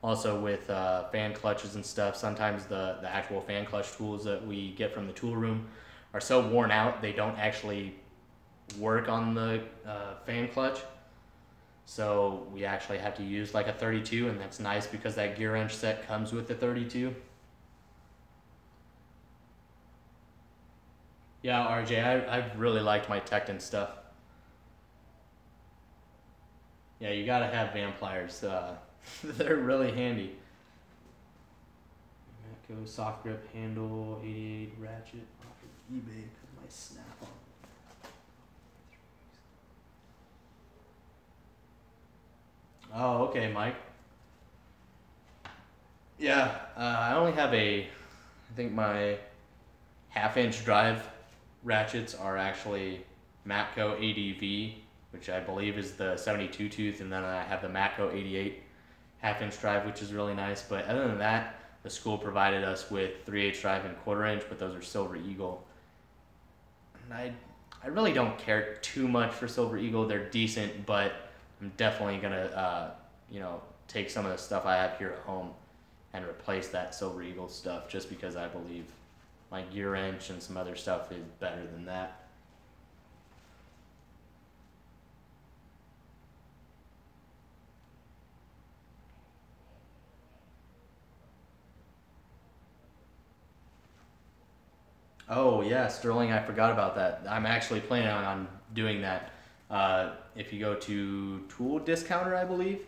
Also with fan clutches and stuff, sometimes the actual fan clutch tools that we get from the tool room are so worn out they don't actually work on the fan clutch. So we actually have to use like a 32, and that's nice because that gear wrench set comes with the 32. Yeah, RJ, I've really liked my Tekton stuff. Yeah, you gotta have Van pliers. They're really handy. Matco soft grip handle, 88 ratchet off of eBay because my snap on. Oh, okay, Mike. Yeah, I only have I think my 1/2 inch drive ratchets are actually Matco ADV, which I believe is the 72 tooth, and then I have the Matco 88. half-inch drive, which is really nice. But other than that, the school provided us with 3/8 drive and quarter-inch, but those are Silver Eagle. And I really don't care too much for Silver Eagle. They're decent, but I'm definitely gonna take some of the stuff I have here at home and replace that Silver Eagle stuff, just because I believe my gear wrench and some other stuff is better than that. Oh yeah, Sterling, I forgot about that. I'm actually planning on doing that. If you go to Tool Discounter, I believe,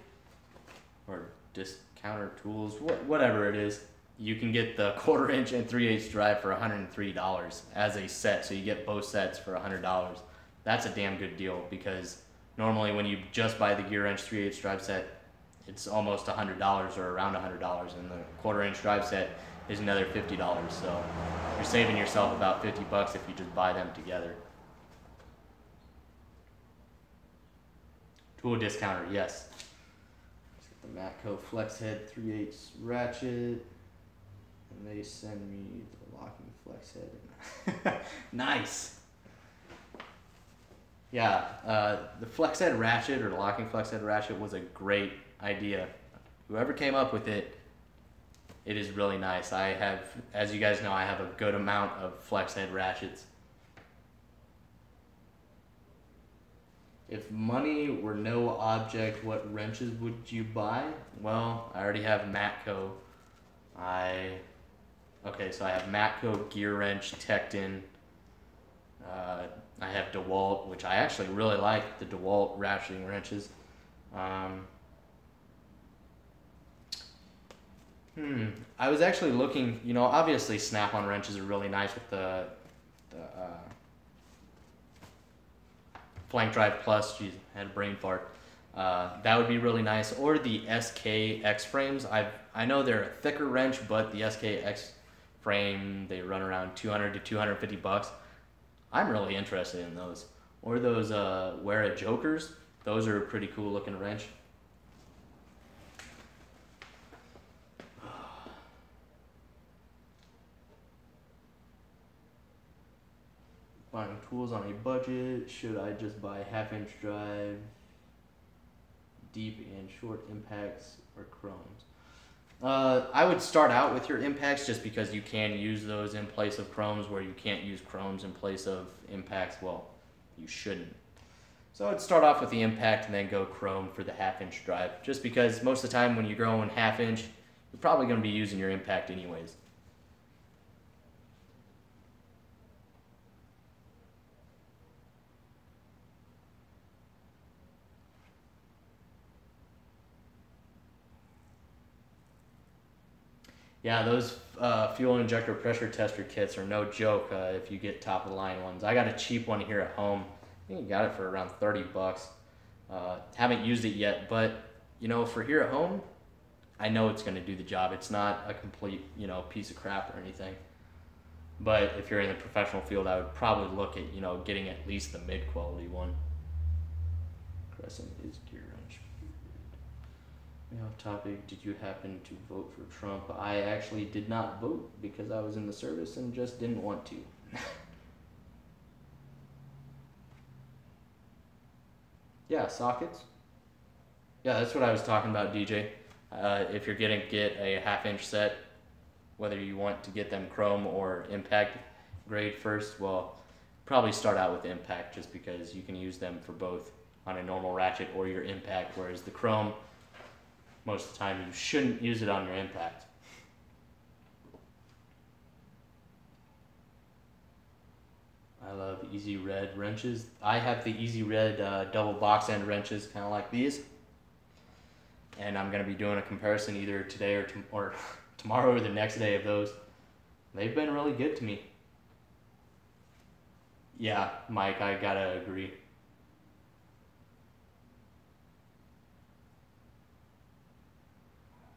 or Discounter Tools, whatever it is, you can get the quarter-inch and 3/8 drive for $103 as a set. So you get both sets for $100. That's a damn good deal, because normally when you just buy the gear wrench 3/8 drive set, it's almost $100 or around $100, and the quarter-inch drive set is another $50. So you're saving yourself about $50 if you just buy them together. Tool Discounter, yes. Let's get the Matco Flex Head 3/8 ratchet, and they send me the locking flex head. Nice. Yeah, the flex head ratchet, or the locking flex head ratchet, was a great idea. Whoever came up with it, it is really nice. I have, as you guys know, I have a good amount of flex head ratchets. If money were no object, what wrenches would you buy? Well, I already have Matco. Okay, so I have Matco gear wrench, Tekton. I have DeWalt, which I actually really like, the DeWalt ratcheting wrenches. I was actually looking, obviously Snap-on wrenches are really nice with the Flank Drive Plus. Geez, I had a brain fart. That would be really nice. Or the SK X-frames. I know they're a thicker wrench, but the SK X-frame, they run around $200 to $250. I'm really interested in those. Or those Wera Jokers. Those are a pretty cool looking wrench. Buying tools on a budget. Should I just buy half-inch drive, deep and short impacts, or chromes? I would start out with your impacts, just because you can use those in place of chromes, where you can't use chromes in place of impacts. Well, you shouldn't. So I'd start off with the impact and then go chrome for the half-inch drive, just because most of the time when you're going half-inch, you're probably going to be using your impact anyways. Yeah, those fuel injector pressure tester kits are no joke if you get top of the line ones. I got a cheap one here at home. I think I got it for around $30. Haven't used it yet, but for here at home, I know it's going to do the job. It's not a complete piece of crap or anything. But if you're in the professional field, I would probably look at getting at least the mid-quality one. Crescent is gear wrench. Off topic, did you happen to vote for Trump? I actually did not vote because I was in the service and just didn't want to. Yeah, sockets. Yeah, that's what I was talking about, DJ. If you're gonna get a half-inch set, whether you want to get them chrome or impact grade first, well, probably start out with impact, just because you can use them for both on a normal ratchet or your impact, whereas the chrome, most of the time you shouldn't use it on your impact. I love Easy Red wrenches. I have the Easy Red double box end wrenches, kind of like these. And I'm going to be doing a comparison either today or tomorrow or the next day of those. They've been really good to me. Yeah, Mike, I gotta agree.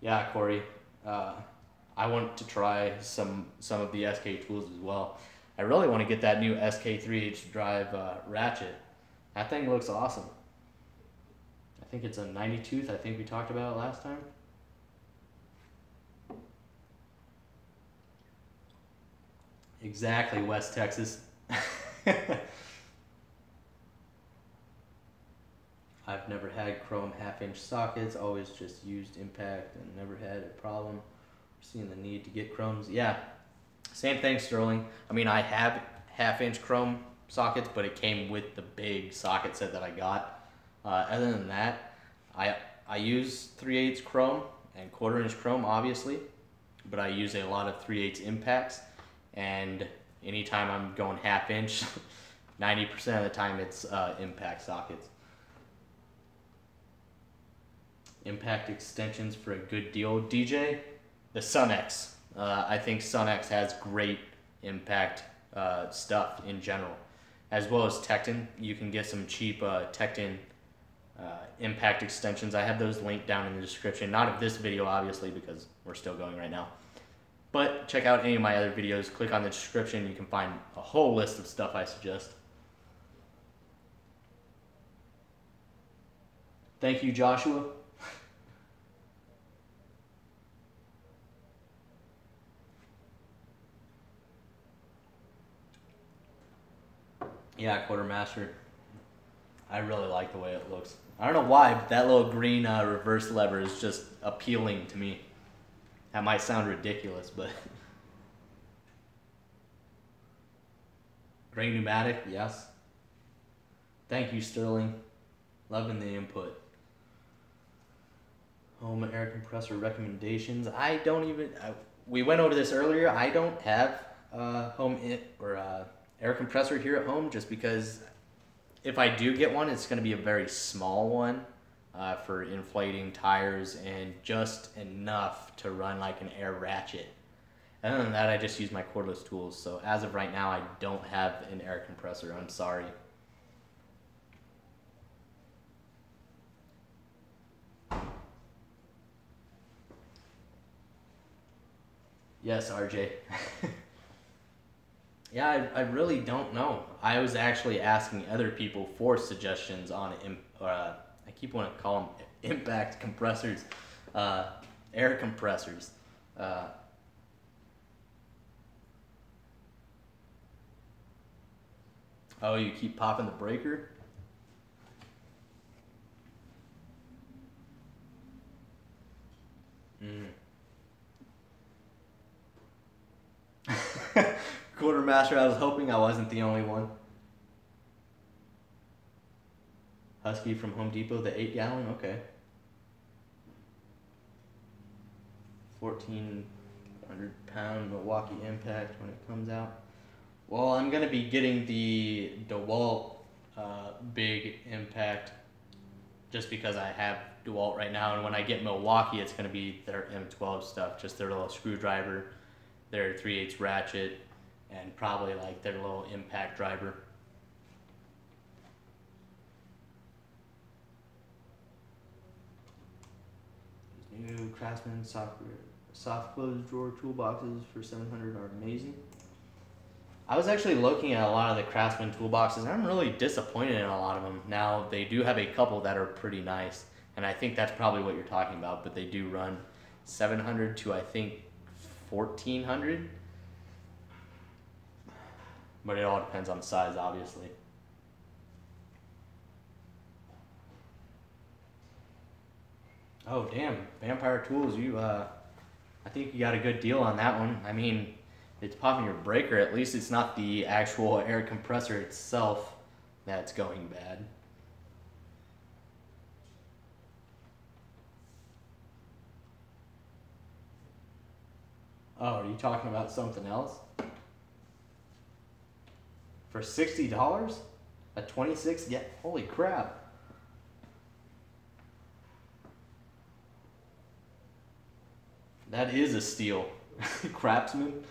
Yeah, Corey. I want to try some of the SK tools as well. I really want to get that new SK3H drive ratchet. That thing looks awesome. I think it's a 90 tooth. I think we talked about it last time. Exactly, West Texas. I've never had chrome half-inch sockets, always just used impact and never had a problem seeing the need to get chromes. Yeah, same thing, Sterling. I mean, I have half-inch chrome sockets, but it came with the big socket set that I got. Other than that, I use 3/8 chrome and 1/4 inch chrome, obviously, but I use a lot of 3/8 impacts, and anytime I'm going half-inch, 90% of the time it's impact sockets. Impact extensions for a good deal, DJ. The SunX. I think SunX has great impact stuff in general, as well as Tekton. You can get some cheap Tekton impact extensions. I have those linked down in the description. Not of this video, obviously, because we're still going right now. But check out any of my other videos. Click on the description. You can find a whole list of stuff I suggest. Thank you, Joshua. Yeah, Quartermaster. I really like the way it looks. I don't know why, but that little green reverse lever is just appealing to me. That might sound ridiculous, but... Great pneumatic, yes. Thank you, Sterling. Loving the input. Home air compressor recommendations. I don't even... we went over this earlier. I don't have air compressor here at home, just because if I do get one, it's going to be a very small one for inflating tires and just enough to run like an air ratchet. Other than that, I just use my cordless tools. So as of right now, I don't have an air compressor. I'm sorry. Yes, RJ. Yeah, I really don't know. I was actually asking other people for suggestions on, I keep wanting to call them impact compressors, air compressors. Oh, you keep popping the breaker? Quartermaster, I was hoping I wasn't the only one. Husky from Home Depot, the 8-gallon, okay. 1,400-pound Milwaukee Impact when it comes out. Well, I'm gonna be getting the DeWalt big impact just because I have DeWalt right now, and when I get Milwaukee, it's gonna be their M12 stuff, just their little screwdriver, their 3/8 ratchet, and probably like their little impact driver. These new Craftsman soft close drawer toolboxes for $700 are amazing. I was actually looking at a lot of the Craftsman toolboxes, and I'm really disappointed in a lot of them. Now, they do have a couple that are pretty nice, and I think that's probably what you're talking about, but they do run $700 to, I think, $1,400. But it all depends on the size, obviously. Oh, damn. Vampire Tools, I think you got a good deal on that one. I mean, it's popping your breaker. At least it's not the actual air compressor itself that's going bad. Oh, are you talking about something else? For $60? A 26? Yeah, holy crap. That is a steal. Craftsman.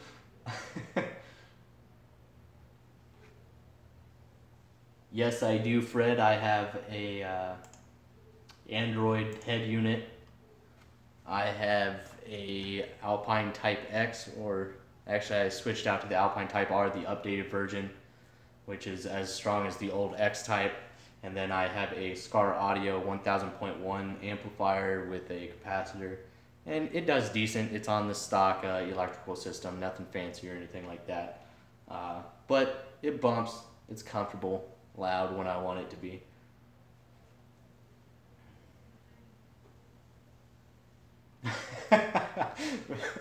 Yes, I do, Fred. I have a Android head unit. I have a Alpine Type X, or actually I switched out to the Alpine Type R, the updated version, which is as strong as the old X Type. And then I have a Scar Audio 1000.1 amplifier with a capacitor. And it does decent. It's on the stock electrical system, nothing fancy or anything like that. But it bumps. It's comfortable, loud when I want it to be.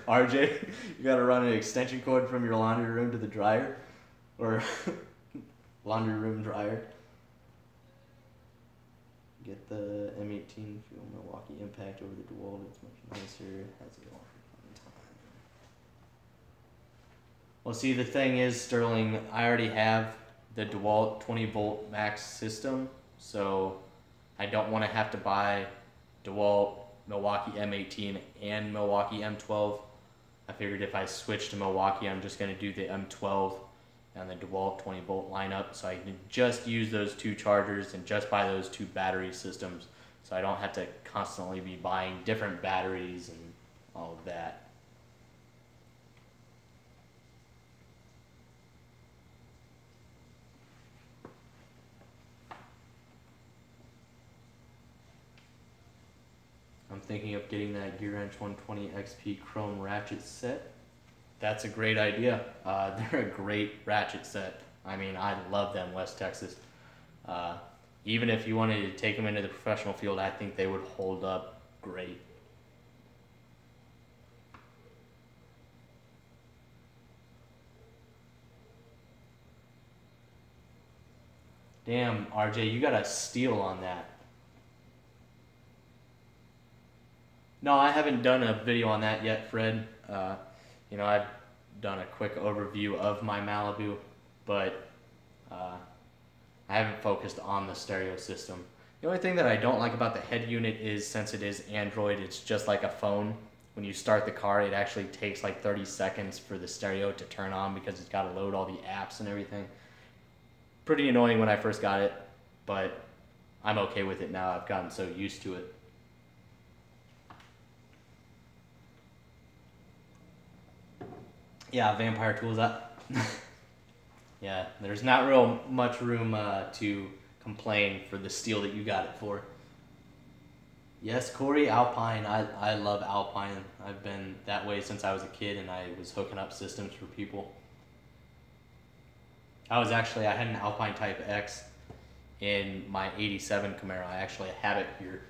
RJ, you gotta run an extension cord from your laundry room to the dryer, or laundry room dryer. Get the M18 fuel Milwaukee Impact over the DeWalt. It's much nicer. Has it all for time. Well, see, the thing is, Sterling, I already have the DeWalt 20-volt max system, so I don't want to have to buy DeWalt Milwaukee M18 and Milwaukee M12. I figured if I switch to Milwaukee, I'm just going to do the M12 and the DeWalt 20-volt lineup, so I can just use those two chargers and just buy those two battery systems, so I don't have to constantly be buying different batteries and all of that. I'm thinking of getting that Gearwrench 120 XP Chrome ratchet set. That's a great idea. They're a great ratchet set. I mean, I love them, West Texas. Even if you wanted to take them into the professional field, I think they would hold up great. Damn, RJ, you got a steal on that. No, I haven't done a video on that yet, Fred. You know, I've done a quick overview of my Malibu, but I haven't focused on the stereo system. The only thing that I don't like about the head unit is, since it is Android, it's just like a phone. When you start the car, it actually takes like 30 seconds for the stereo to turn on because it's got to load all the apps and everything. Pretty annoying when I first got it, but I'm okay with it now. I've gotten so used to it. Yeah, Vampire Tools up. Yeah, there's not real much room to complain for the steel that you got it for. Yes, Corey, Alpine. I love Alpine. I've been that way since I was a kid, and I was hooking up systems for people. I had an Alpine Type X in my '87 Camaro. I actually have it here.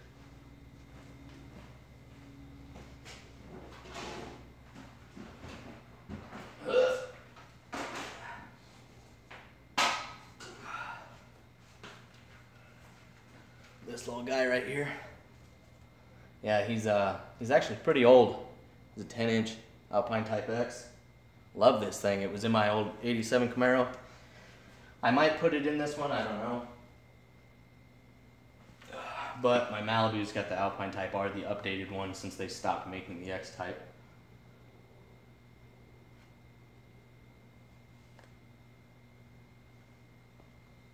This little guy right here. Yeah, he's actually pretty old. He's a 10-inch Alpine Type X. Love this thing. It was in my old '87 Camaro. I might put it in this one, I don't know. But my Malibu's got the Alpine Type R, the updated one, since they stopped making the X-Type.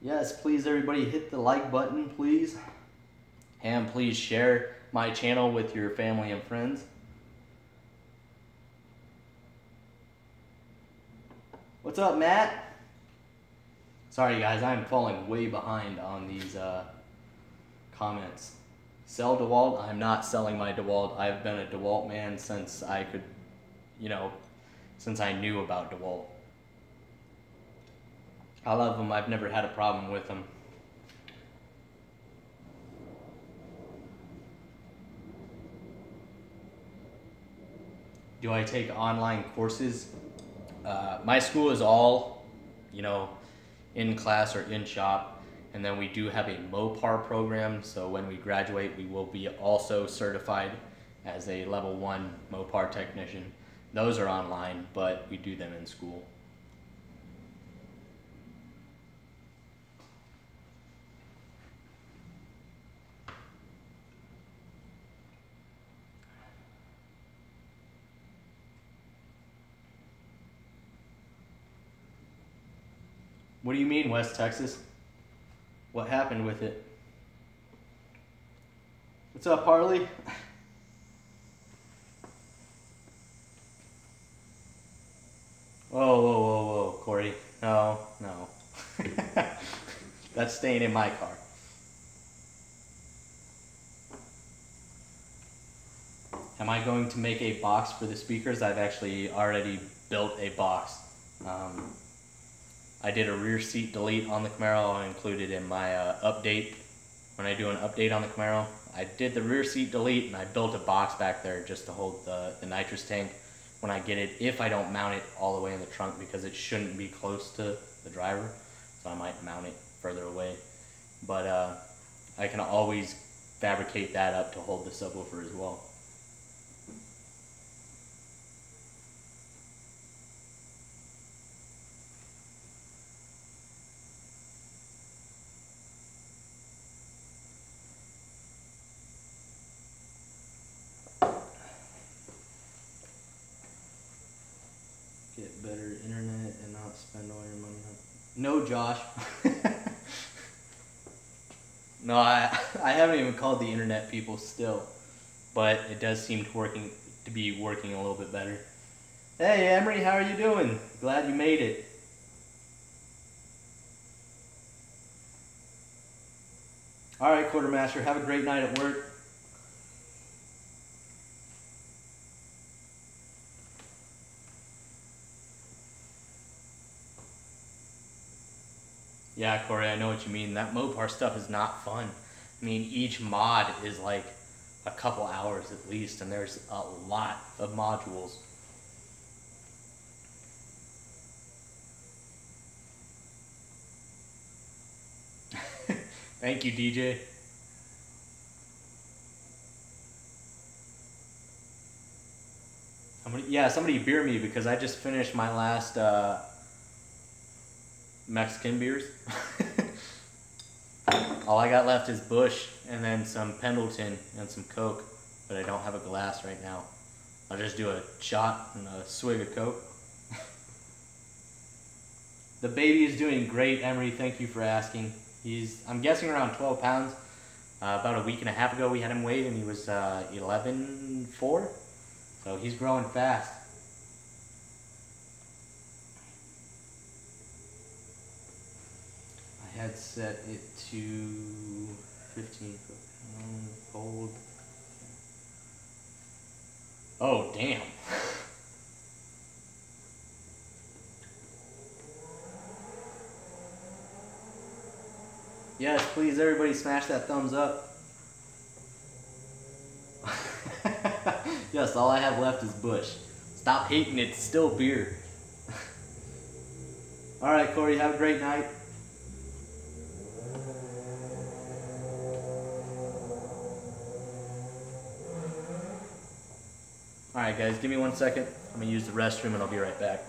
Yes, please everybody hit the like button, please. And please share my channel with your family and friends. What's up, Matt? Sorry guys, I'm falling way behind on these comments. Sell DeWalt? I'm not selling my DeWalt. I've been a DeWalt man since I could, since I knew about DeWalt. I love them. I've never had a problem with them. Do I take online courses? My school is all, in class or in shop. And then we do have a MOPAR program. So when we graduate, we will be also certified as a level 1 MOPAR technician. Those are online, but we do them in school. What do you mean, West Texas? What happened with it? What's up, Harley? Whoa, whoa, whoa, whoa, Corey. No, no. That's staying in my car. Am I going to make a box for the speakers? I've actually already built a box. I did a rear seat delete on the Camaro. I'll include it in my update. When I do an update on the Camaro, I did the rear seat delete and I built a box back there just to hold the nitrous tank when I get it, if I don't mount it all the way in the trunk, because it shouldn't be close to the driver. So I might mount it further away. But I can always fabricate that up to hold the subwoofer as well. Get better internet and not spend all your money on it. No, Josh. No, I haven't even called the internet people still, but it does seem to be working a little bit better. Hey Emery, how are you doing? Glad you made it. All right, Quartermaster, have a great night at work. Yeah, Corey, I know what you mean. That Mopar stuff is not fun. I mean, each mod is like a couple hours at least, and there's a lot of modules. Thank you, DJ. Somebody beer me because I just finished my last Mexican beers. All I got left is Busch and then some Pendleton and some Coke, but I don't have a glass right now. I'll just do a shot and a swig of Coke. The baby is doing great, Emery. Thank you for asking. I'm guessing around 12 pounds. About a week and a half ago we had him weighed and he was 11.4. So he's growing fast. I had set it to 15 pound hold. Oh, damn. Yes, please, everybody smash that thumbs up. Yes, all I have left is Busch. Stop hating, it's still beer. Alright, Corey, have a great night. Alright guys, give me 1 second. I'm gonna use the restroom and I'll be right back.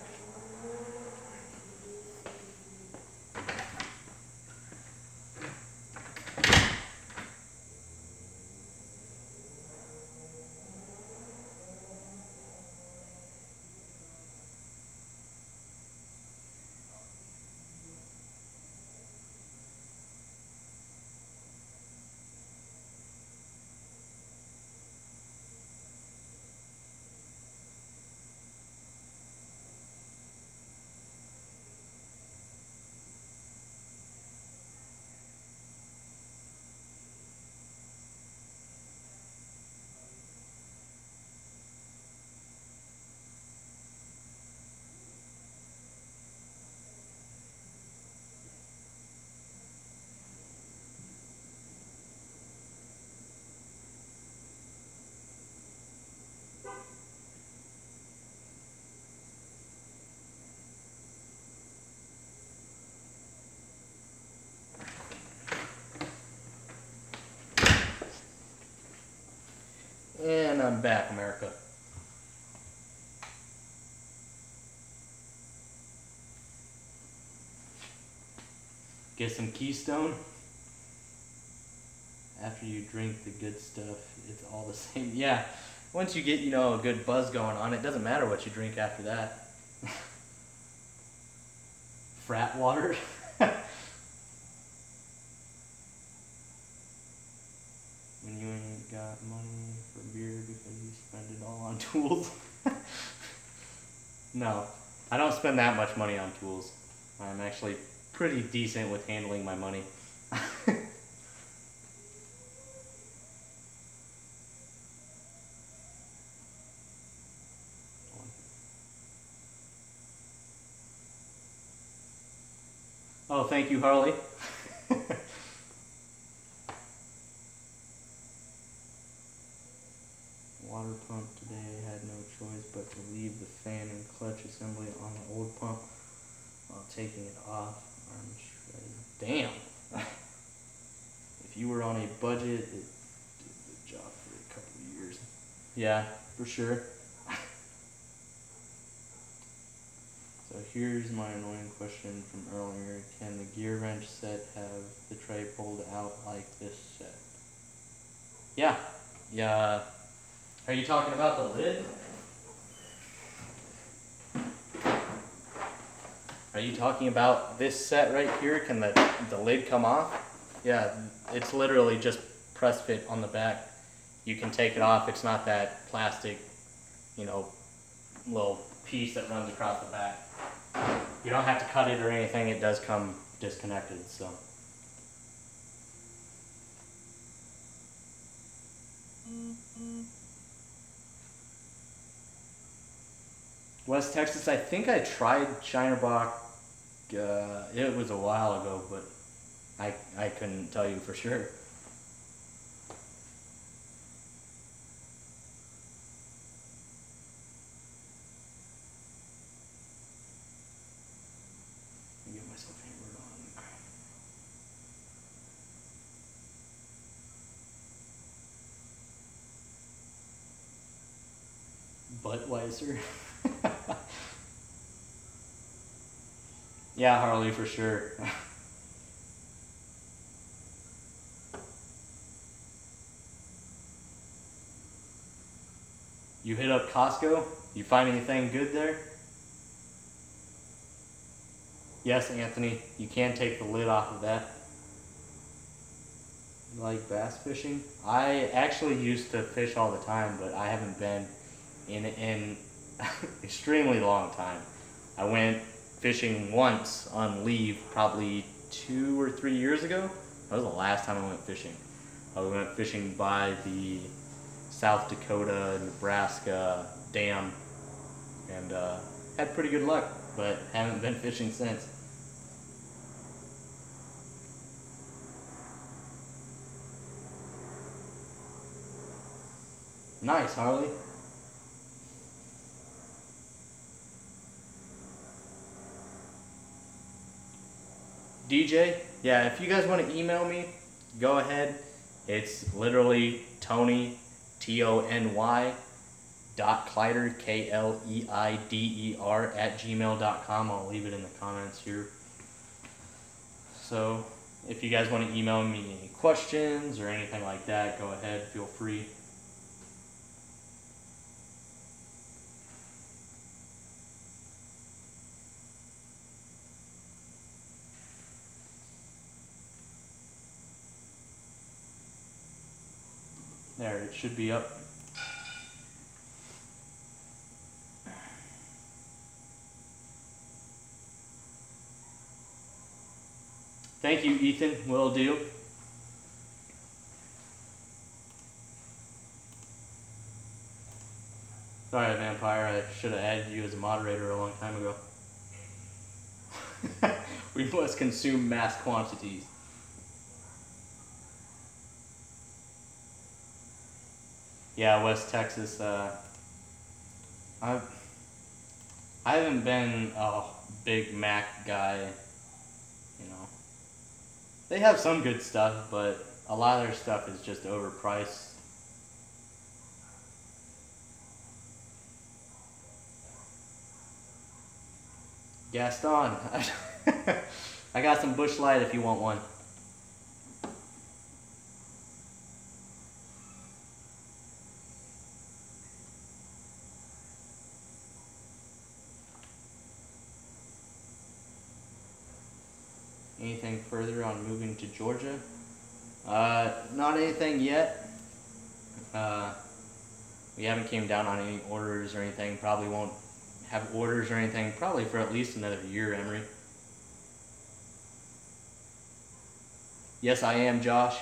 And I'm back, America. Get some Keystone. After you drink the good stuff, it's all the same. Yeah, once you get, a good buzz going on, it doesn't matter what you drink after that. Frat water. When you ain't got money for beer because you spend it all on tools. No, I don't spend that much money on tools. I'm actually pretty decent with handling my money. Oh, thank you, Harley. Water pump today, had no choice but to leave the fan and clutch assembly on the old pump while taking it off. Arm shredded. Damn! If you were on a budget, it did the job for a couple of years. Yeah, for sure. So here's my annoying question from earlier. Can the gear wrench set have the tray pulled out like this set? Yeah. Yeah. Are you talking about the lid? Are you talking about this set right here? Can the lid come off? Yeah, it's literally just press fit on the back. You can take it off. It's not that plastic, you know, little piece that runs across the back. You don't have to cut it or anything. It does come disconnected, so. West Texas, I think I tried Shinerbach, it was a while ago, but I couldn't tell you for sure. Let me get myself hammered on. Budweiser. Yeah, Harley, for sure. You hit up Costco? You find anything good there? Yes, Anthony, you can take the lid off of that. You like bass fishing? I actually used to fish all the time, but I haven't been in an extremely long time. I went fishing once on leave probably 2 or 3 years ago. That was the last time I went fishing. I went fishing by the South Dakota, Nebraska dam and had pretty good luck, but haven't been fishing since. Nice, Harley. DJ, yeah, if you guys want to email me, go ahead. It's literally Tony, Tony, .Kleider, KLEIDER @gmail.com. I'll leave it in the comments here. So if you guys want to email me any questions or anything like that, go ahead, feel free. There, it should be up. Thank you, Ethan. Will do. Sorry, Vampire. I should have added you as a moderator a long time ago. We must consume mass quantities. Yeah, West Texas. I haven't been a big Mac guy. You know, they have some good stuff, but a lot of their stuff is just overpriced. Gaston, I got some Busch Light if you want one. Anything further on moving to Georgia? Not anything yet. We haven't came down on any orders or anything. Probably won't have orders or anything probably for at least another year, Emery. Yes, I am, Josh.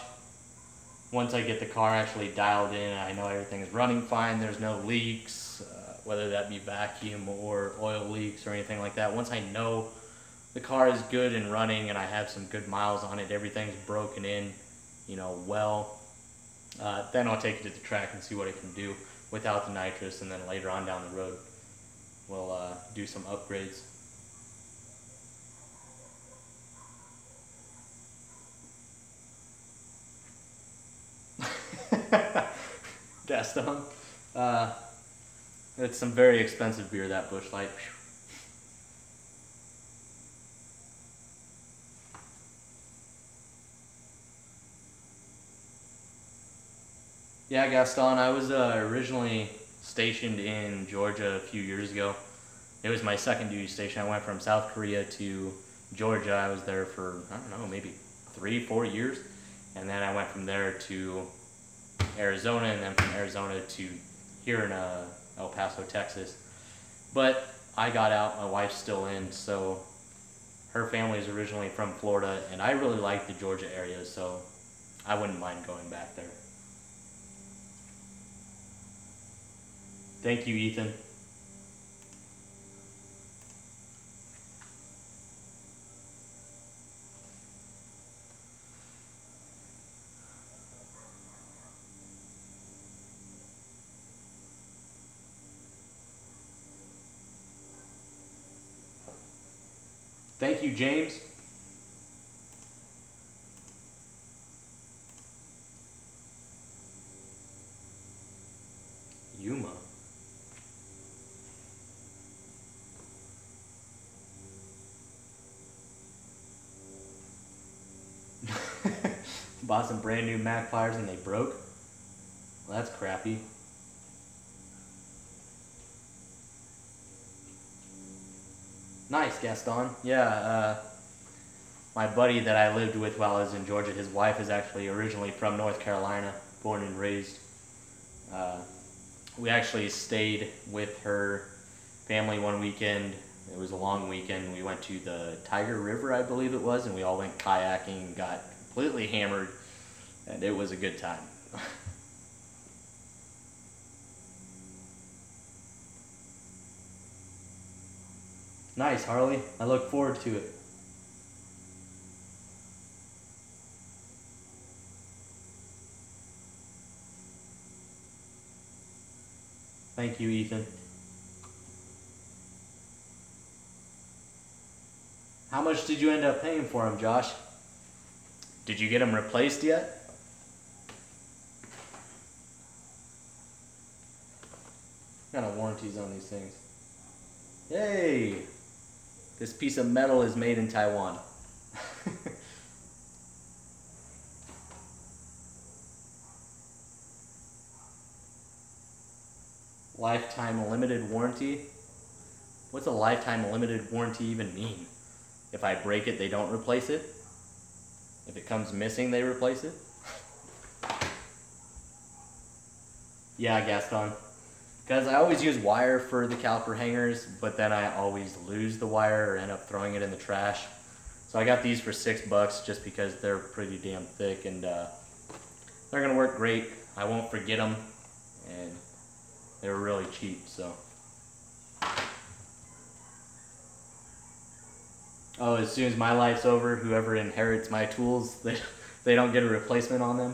Once I get the car actually dialed in, I know everything is running fine, there's no leaks, whether that be vacuum or oil leaks or anything like that. Once I know the car is good and running and I have some good miles on it, everything's broken in, well, then I'll take it to the track and see what it can do without the nitrous, and then later on down the road we'll do some upgrades. Gaston, it's some very expensive beer, that Busch Light. Yeah, Gaston, I was originally stationed in Georgia a few years ago. It was my second duty station. I went from South Korea to Georgia. I was there for, I don't know, maybe 3-4 years. And then I went from there to Arizona, and then from Arizona to here in El Paso, Texas. But I got out, my wife's still in, so her family is originally from Florida, and I really like the Georgia area, so I wouldn't mind going back there. Thank you, Ethan. Thank you, James. Yuma. Bought some brand new Mac pliers and they broke? Well, that's crappy. Nice, Gaston. Yeah, my buddy that I lived with while I was in Georgia, his wife is actually originally from North Carolina, born and raised. We actually stayed with her family one weekend. It was a long weekend. We went to the Tiger River, I believe it was, and we all went kayaking and got completely hammered, and it was a good time. Nice, Harley. I look forward to it. Thank you, Ethan. How much did you end up paying for them, Josh? Did you get them replaced yet? What kind of warranties on these things? Yay! This piece of metal is made in Taiwan. Lifetime limited warranty? What's a lifetime limited warranty even mean? If I break it, they don't replace it? If it comes missing, they replace it? Yeah, Gaston. Because I always use wire for the caliper hangers, but then I always lose the wire or end up throwing it in the trash. So I got these for $6 just because they're pretty damn thick, and they're going to work great. I won't forget them, and they were really cheap, so. Oh, as soon as my life's over, whoever inherits my tools, they don't get a replacement on them.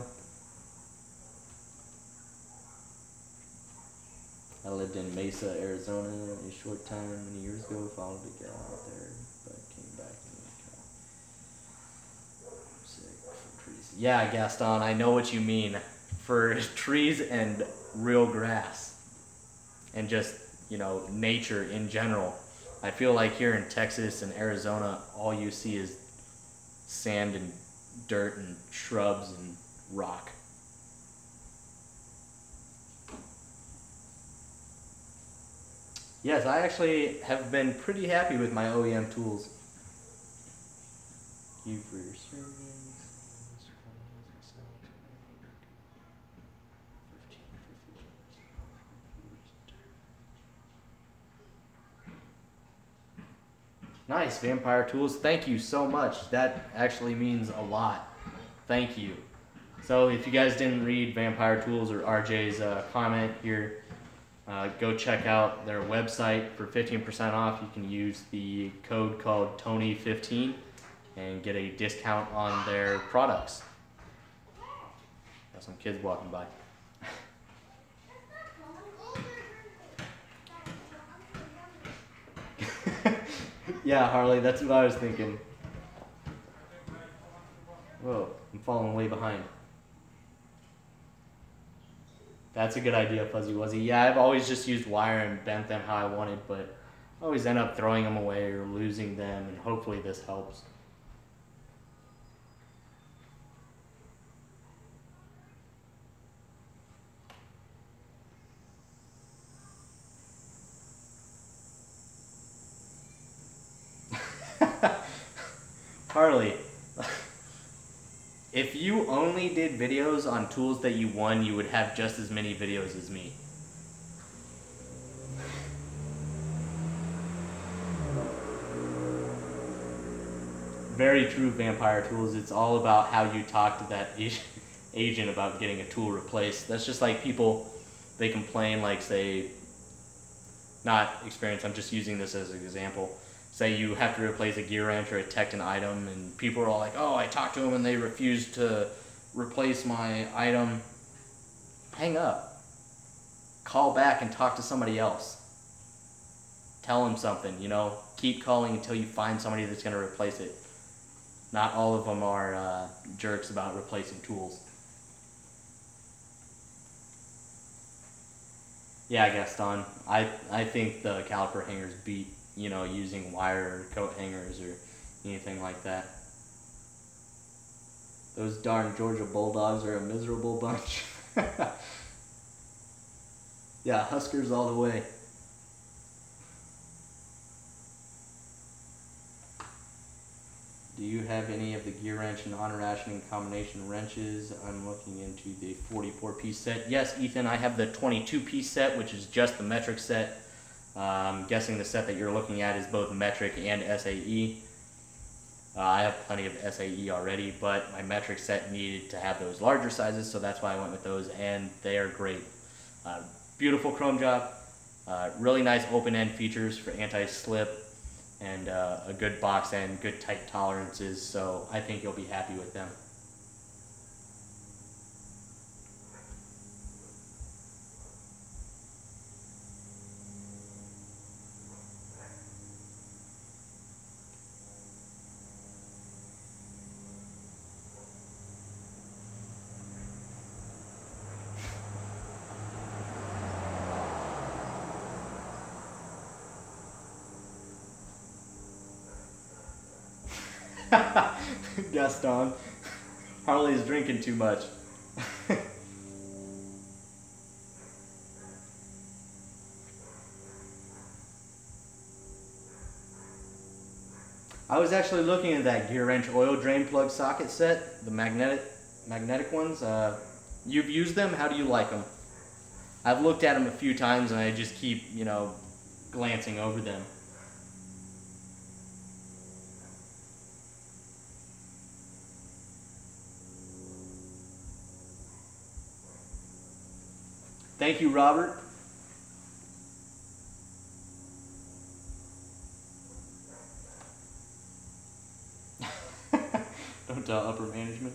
I lived in Mesa, Arizona a short time many years ago, followed a gal out there, but came back and I'm sick for trees. Yeah, Gaston, I know what you mean. For trees and real grass. And just, nature in general. I feel like here in Texas and Arizona, all you see is sand and dirt and shrubs and rock. Yes, I actually have been pretty happy with my OEM tools. Thank you for your service. Nice, Vampire Tools. Thank you so much. That actually means a lot. Thank you. So if you guys didn't read Vampire Tools or RJ's comment here, Go check out their website for 15% off. You can use the code called Tony15 and get a discount on their products. Got some kids walking by. Yeah, Harley, that's what I was thinking. Whoa, I'm falling way behind. That's a good idea, Fuzzy Wuzzy. Yeah, I've always just used wire and bent them how I wanted, but I always end up throwing them away or losing them, and hopefully this helps. Harley, if you only did videos on tools that you won, you would have just as many videos as me. Very true, Vampire Tools. It's all about how you talk to that agent about getting a tool replaced. That's just like people, they complain, like, say, not experience, I'm just using this as an example. Say you have to replace a gear wrench or a Tekton item, and people are all like, oh, I talked to them and they refused to replace my item. Hang up. Call back and talk to somebody else. Tell them something, you know. Keep calling until you find somebody that's going to replace it. Not all of them are jerks about replacing tools. Yeah, Gaston. I think the caliper hangers beat, you know, using wire or coat hangers or anything like that. Those darn Georgia Bulldogs are a miserable bunch. Yeah, Huskers all the way. Do you have any of the gear wrench and on-rationing combination wrenches? I'm looking into the 44-piece set. Yes, Ethan, I have the 22-piece set, which is just the metric set. I'm guessing the set that you're looking at is both metric and SAE. I have plenty of SAE already, but my metric set needed to have those larger sizes, so that's why I went with those, and they are great. Beautiful chrome job, really nice open-end features for anti-slip, and a good box end, good tight tolerances, so I think you'll be happy with them. Gaston, Harley's drinking too much. I was actually looking at that gear wrench oil drain plug socket set, the magnetic ones. You've used them. How do you like them? I've looked at them a few times and I just keep, you know, glancing over them. Thank you, Robert. Don't tell upper management.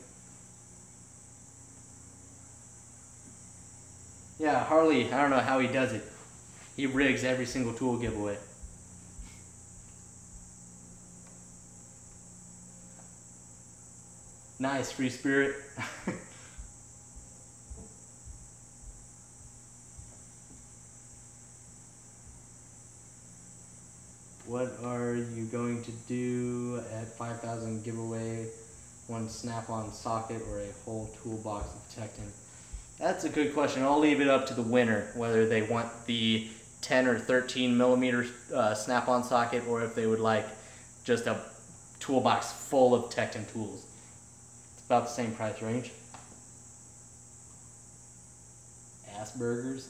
Yeah, Harley, I don't know how he does it. He rigs every single tool giveaway. Nice, free spirit. What are you going to do at 5,000 giveaway? One snap-on socket or a whole toolbox of Tekton? That's a good question. I'll leave it up to the winner whether they want the 10 or 13 millimeter snap-on socket or if they would like just a toolbox full of Tekton tools. It's about the same price range. Asperger's.